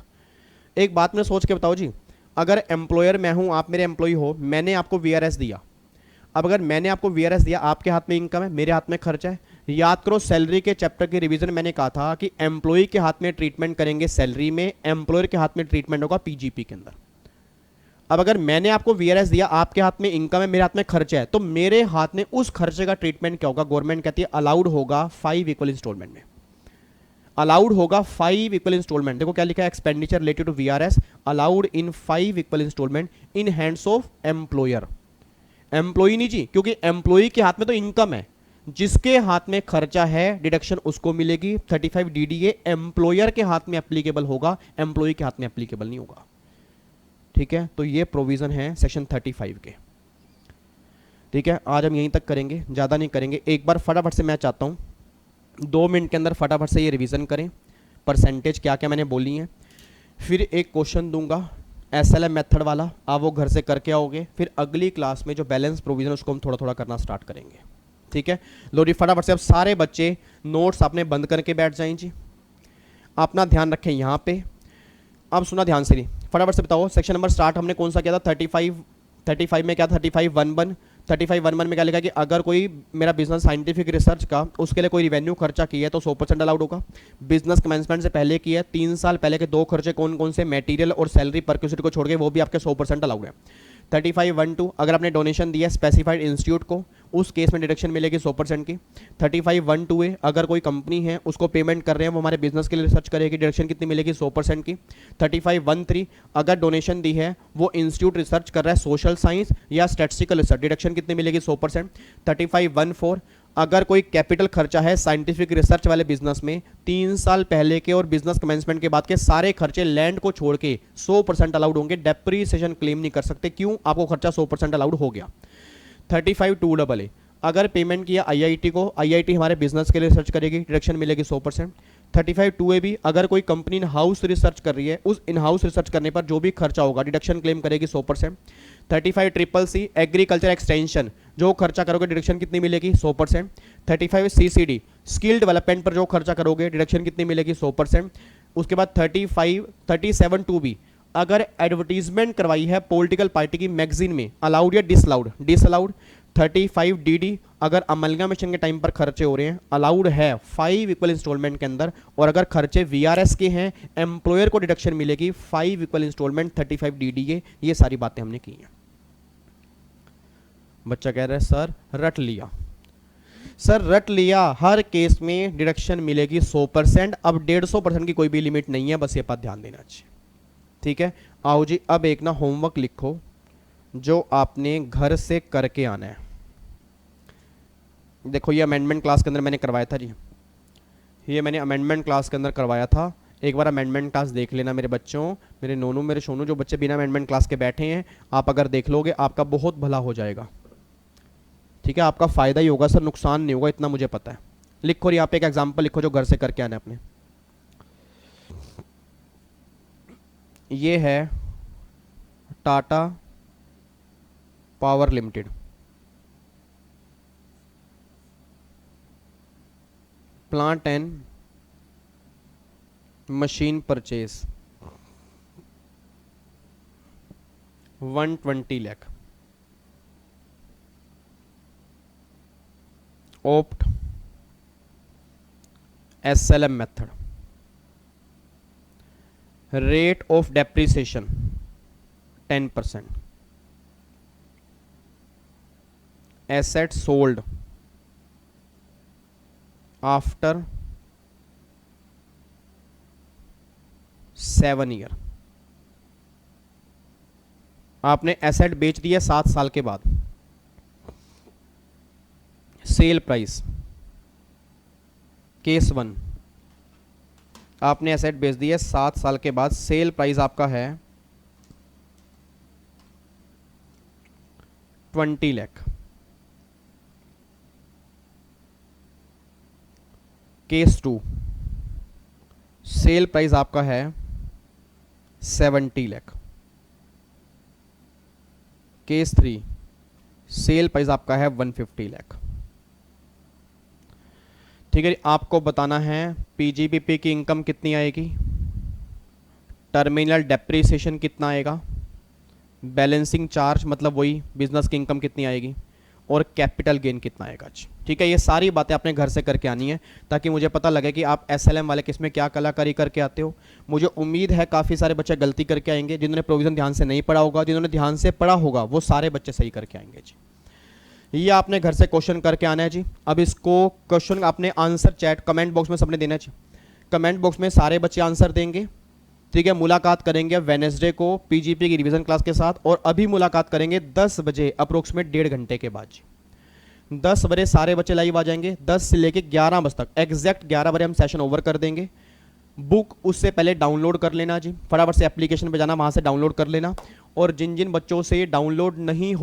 एक बात मैं सोच के बताओ जी, अगर एम्प्लॉयर मैं हूं, आप मेरे एम्प्लॉय हो, मैंने आपको वीआरएस दिया। अब अगर मैंने आपको वीआरएस दिया, आपके हाथ में इनकम है, मेरे हाथ में खर्चा है। याद करो सैलरी के चैप्टर के रिवीजन मैंने कहा था कि एम्प्लॉय के हाथ में ट्रीटमेंट करेंगे सैलरी में, एम्प्लॉयर के हाथ में ट्रीटमेंट होगा पीजीपी के अंदर। अब अगर मैंने आपको वीआरएस दिया, आपके हाथ में इनकम है, मेरे हाथ में खर्चा है, तो मेरे हाथ में उस खर्चे का ट्रीटमेंट क्या होगा? गवर्नमेंट कहती है अलाउड होगा 5 इक्वल इंस्टॉलमेंट में, अलाउड होगा 5 इक्वल इंस्टॉलमेंट। देखो क्या लिखा है, expenditure related to VRS allowed in 5 equal installment in hands of employer. Employee नहीं जी, क्योंकि एम्प्लॉय के हाथ में तो इनकम है, जिसके हाथ में खर्चा है डिडक्शन उसको मिलेगी। 35 डीडीए एम्प्लॉयर के हाथ में एप्लीकेबल होगा, एम्प्लॉय के हाथ में एप्लीकेबल नहीं होगा। ठीक है, तो ये प्रोविजन है सेक्शन 35 के। ठीक है, आज हम यहीं तक करेंगे, ज़्यादा नहीं करेंगे। एक बार फटाफट से मैं चाहता हूँ 2 मिनट के अंदर फटाफट से ये रिवीजन करें, परसेंटेज क्या क्या मैंने बोली हैं। फिर एक क्वेश्चन दूंगा एसएलएम मेथड वाला, आप वो घर से करके आओगे। फिर अगली क्लास में जो बैलेंस प्रोविजन उसको हम थोड़ा थोड़ा करना स्टार्ट करेंगे। ठीक है, लो जी फटाफट से अब सारे बच्चे नोट्स आपने बंद करके बैठ जाएं जी, अपना ध्यान रखें यहाँ पे। अब सुना ध्यान से, फटाफट से बताओ सेक्शन नंबर स्टार्ट हमने कौन सा किया था? 35 में क्या था? 35(1)(1) में क्या लिखा कि अगर कोई मेरा बिजनेस साइंटिफिक रिसर्च का उसके लिए कोई रिवेन्यू खर्चा किया है तो 100% अलाउड होगा। बिजनेस कमेंसमेंट से पहले किया है, 3 साल पहले के 2 खर्चे कौन कौन से, मटेरियल और सैलरी परक्यूसिटी को छोड़ के, वो भी आपके 100% अलाउड है। 35(1)(2) अगर आपने डोनेशन दिया स्पेसिफाइड इंस्टीट्यूट को, उस केस में डिडक्शन मिलेगी 100% की। 35(1)(2) अगर कोई कंपनी है उसको पेमेंट कर रहे हैं, वो हमारे बिजनेस के लिए रिसर्च करेगी, डिडक्शन कितनी मिलेगी? 100% की। 35(1)(3) अगर डोनेशन दी है, वो इंस्टीट्यूट रिसर्च कर रहा है सोशल साइंस या स्टैटिस्टिकल रिसर्च, डिडक्शन कितनी मिलेगी? 100%। 35(1)(4) अगर कोई कैपिटल खर्चा है साइंटिफिक रिसर्च वाले बिजनेस में, 3 साल पहले के और बिजनेस कमेंसमेंट के बाद के सारे खर्चे लैंड को छोड़ के 100% अलाउड होंगे, डेप्रीसिएशन क्लेम नहीं कर सकते। क्यों? आपको खर्चा 100% अलाउड हो गया। 35(2)(a) अगर पेमेंट किया आईआईटी को, आईआईटी हमारे बिजनेस के लिए रिसर्च करेगी, डिडक्शन मिलेगी 100%। 35(2)(a) भी अगर कोई कंपनी इन हाउस रिसर्च कर रही है, उस इन हाउस रिसर्च करने पर जो भी खर्चा होगा डिडक्शन क्लेम करेगी 100%। 35(CCC) एग्रीकल्चर एक्सटेंशन जो खर्चा करोगे डिडक्शन कितनी मिलेगी? 100%। 35(CCD) स्किल डेवलपमेंट पर जो खर्चा करोगे डिडक्शन कितनी मिलेगी? 100%। उसके बाद 37(2)(b) अगर एडवर्टीजमेंट करवाई है पॉलिटिकल पार्टी की मैगजीन में, अलाउड या डिसअलाउड? डिसअलाउड। 35(DD) अगर अमलगामेशन के टाइम पर खर्चे हो रहे हैं, अलाउड है 5 इक्वल इंस्टॉलमेंट के अंदर। और अगर खर्चे वीआरएस के हैं, एम्प्लॉयर को डिडक्शन मिलेगी 5 इक्वल इंस्टॉलमेंट 35(DD)। ये सारी बातें हमने की हैं। बच्चा कह रहा है सर रट लिया, सर रट लिया, हर केस में डिडक्शन मिलेगी 100%। अब 150% की कोई भी लिमिट नहीं है, बस ये बात ध्यान देना चाहिए। ठीक है, आओ जी अब एक ना होमवर्क लिखो जो आपने घर से करके आना है। देखो ये अमेंडमेंट क्लास के अंदर मैंने करवाया था जी, ये मैंने अमेंडमेंट क्लास के अंदर करवाया था। एक बार अमेंडमेंट क्लास देख लेना मेरे बच्चों, मेरे नोनू मेरे सोनू, जो बच्चे बिना अमेंडमेंट क्लास के बैठे हैं, आप अगर देख लोगे आपका बहुत भला हो जाएगा। ठीक है, आपका फ़ायदा ही होगा सर, नुकसान नहीं होगा, इतना मुझे पता है। लिखो यहाँ पे एक एग्जाम्पल लिखो जो घर से करके आना है अपने। ये है Tata power limited, plant and machine purchase 120 lakh, opt SLM method, rate of depreciation 10%, asset sold after 7 year. आपने एसेट बेच दिया 7 साल के बाद, सेल प्राइस केस 1, आपने एसेट बेच दिया 7 साल के बाद, सेल प्राइस आपका है 20 लाख। केस 2, सेल प्राइस आपका है 70 लाख। केस 3, सेल प्राइस आपका है 150 लाख। ठीक है, आपको बताना है पीजीपीपी की इनकम कितनी आएगी, टर्मिनल डेप्रिसिएशन कितना आएगा, बैलेंसिंग चार्ज मतलब वही बिजनेस की इनकम कितनी आएगी, और कैपिटल गेन कितना आएगा। ठीक है, ये सारी बातें अपने घर से करके आनी है ताकि मुझे पता लगे कि आप एसएलएम वाले किस में क्या कलाकारी करके आते हो। मुझे उम्मीद है काफ़ी सारे बच्चे गलती करके आएंगे, जिन्होंने प्रोविज़न ध्यान से नहीं पढ़ा होगा, जिन्होंने ध्यान से पढ़ा होगा वो सारे बच्चे सही करके आएंगे जी। ये आपने घर से क्वेश्चन करके आना है जी। अब इसको क्वेश्चन आपने आंसर चैट कमेंट बॉक्स में सबने देना है जी। कमेंट बॉक्स में सारे बच्चे आंसर देंगे। ठीक है, मुलाकात करेंगे वेनेसडे को पीजीपी की रिवीजन क्लास के साथ, और अभी मुलाकात करेंगे 10 बजे अप्रोक्सीमेट 1.5 घंटे के बाद जी। 10 बजे सारे बच्चे लाइव आ जाएंगे, 10 से लेके 11 बजे तक, एग्जैक्ट 11 बजे हम सेशन ओवर कर देंगे। बुक उससे पहले डाउनलोड कर लेना जी, फटाफट से एप्लीकेशन पे जाना, वहाँ से डाउनलोड कर लेना। और जिन जिन बच्चों से डाउनलोड नहीं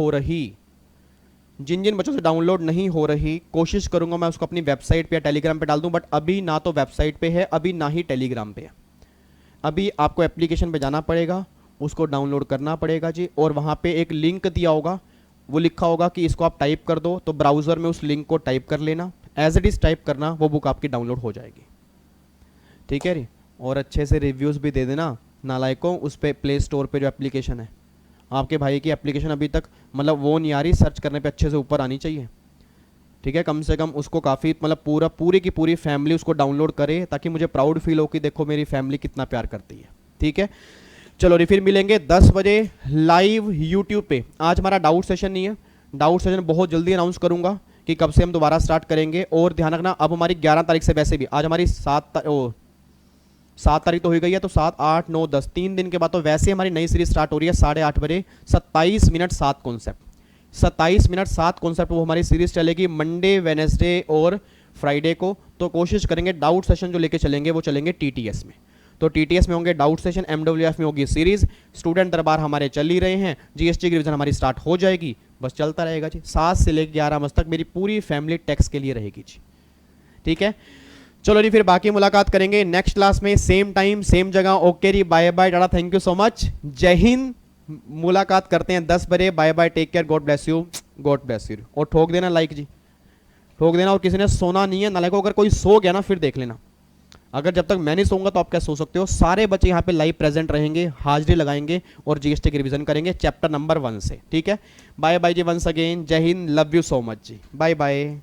हो रही, कोशिश करूँगा मैं उसको अपनी वेबसाइट पे या टेलीग्राम पे डाल दूँ, बट अभी ना तो वेबसाइट पे है, अभी ना ही टेलीग्राम पे है। अभी आपको एप्लीकेशन पे जाना पड़ेगा, उसको डाउनलोड करना पड़ेगा जी, और वहाँ पे एक लिंक दिया होगा, वो लिखा होगा कि इसको आप टाइप कर दो, तो ब्राउज़र में उस लिंक को टाइप कर लेना, एज इट इज़ टाइप करना, वो बुक आपकी डाउनलोड हो जाएगी। ठीक है री, और अच्छे से रिव्यूज़ भी दे देना नालायकों, उस पर प्ले स्टोर पर जो एप्लीकेशन है, आपके भाई की एप्लीकेशन अभी तक मतलब वो नहीं आ रही, सर्च करने पर अच्छे से ऊपर आनी चाहिए। ठीक है, कम से कम उसको काफ़ी मतलब पूरी की पूरी फैमिली उसको डाउनलोड करे, ताकि मुझे प्राउड फील हो कि देखो मेरी फैमिली कितना प्यार करती है। ठीक है, चलो फिर मिलेंगे 10 बजे लाइव यूट्यूब पे। आज हमारा डाउट सेशन नहीं है, डाउट सेशन बहुत जल्दी अनाउंस करूंगा कि कब से हम दोबारा स्टार्ट करेंगे। और ध्यान रखना, अब हमारी 11 तारीख से, वैसे भी आज हमारी 7 तारीख तो हो गई है, तो 7, 8, 9, 10 3 दिन के बाद तो वैसे हमारी नई सीरीज स्टार्ट हो रही है 8:30 बजे, 27 मिनट 7 कॉन्सेप्ट। 27 मिनट 7 कॉन्सेप्ट वो हमारी सीरीज चलेगी मंडे, वेनेसडे और फ्राइडे को। तो कोशिश करेंगे डाउट सेशन जो लेके चलेंगे वो चलेंगे टीटीएस में। तो टीटीएस में होंगे डाउट सेशन, एमडब्ल्यूएफ में होगी सीरीज, स्टूडेंट दरबार हमारे चल ही रहे हैं, जीएसटी की रिवीजन हमारी स्टार्ट हो जाएगी, बस चलता रहेगा जी। 7 से लेकर 11 बजे तक मेरी पूरी फैमिली टैक्स के लिए रहेगी जी। ठीक है, चलो जी, फिर बाकी मुलाकात करेंगे नेक्स्ट क्लास में, सेम टाइम सेम जगह। ओके जी, bye bye, tata, thank you so much, जय हिंद। मुलाकात करते हैं 10 बजे, bye bye, take care, God bless you, God bless you. और ठोक देना लाइक जी, ठोक देना। और किसी ने सोना नहीं है नालायकों, अगर कोई सो गया ना फिर देख लेना, अगर जब तक मैं नहीं सोऊंगा तो आप क्या सो सकते हो। सारे बच्चे यहाँ पे लाइव प्रेजेंट रहेंगे, हाजिरी लगाएंगे और जीएसटी की रिवीजन करेंगे चैप्टर नंबर 1 से। ठीक है, बाय बाय जी, वंस अगेन, जय हिंद, लव यू सो मच जी, बाय बाय।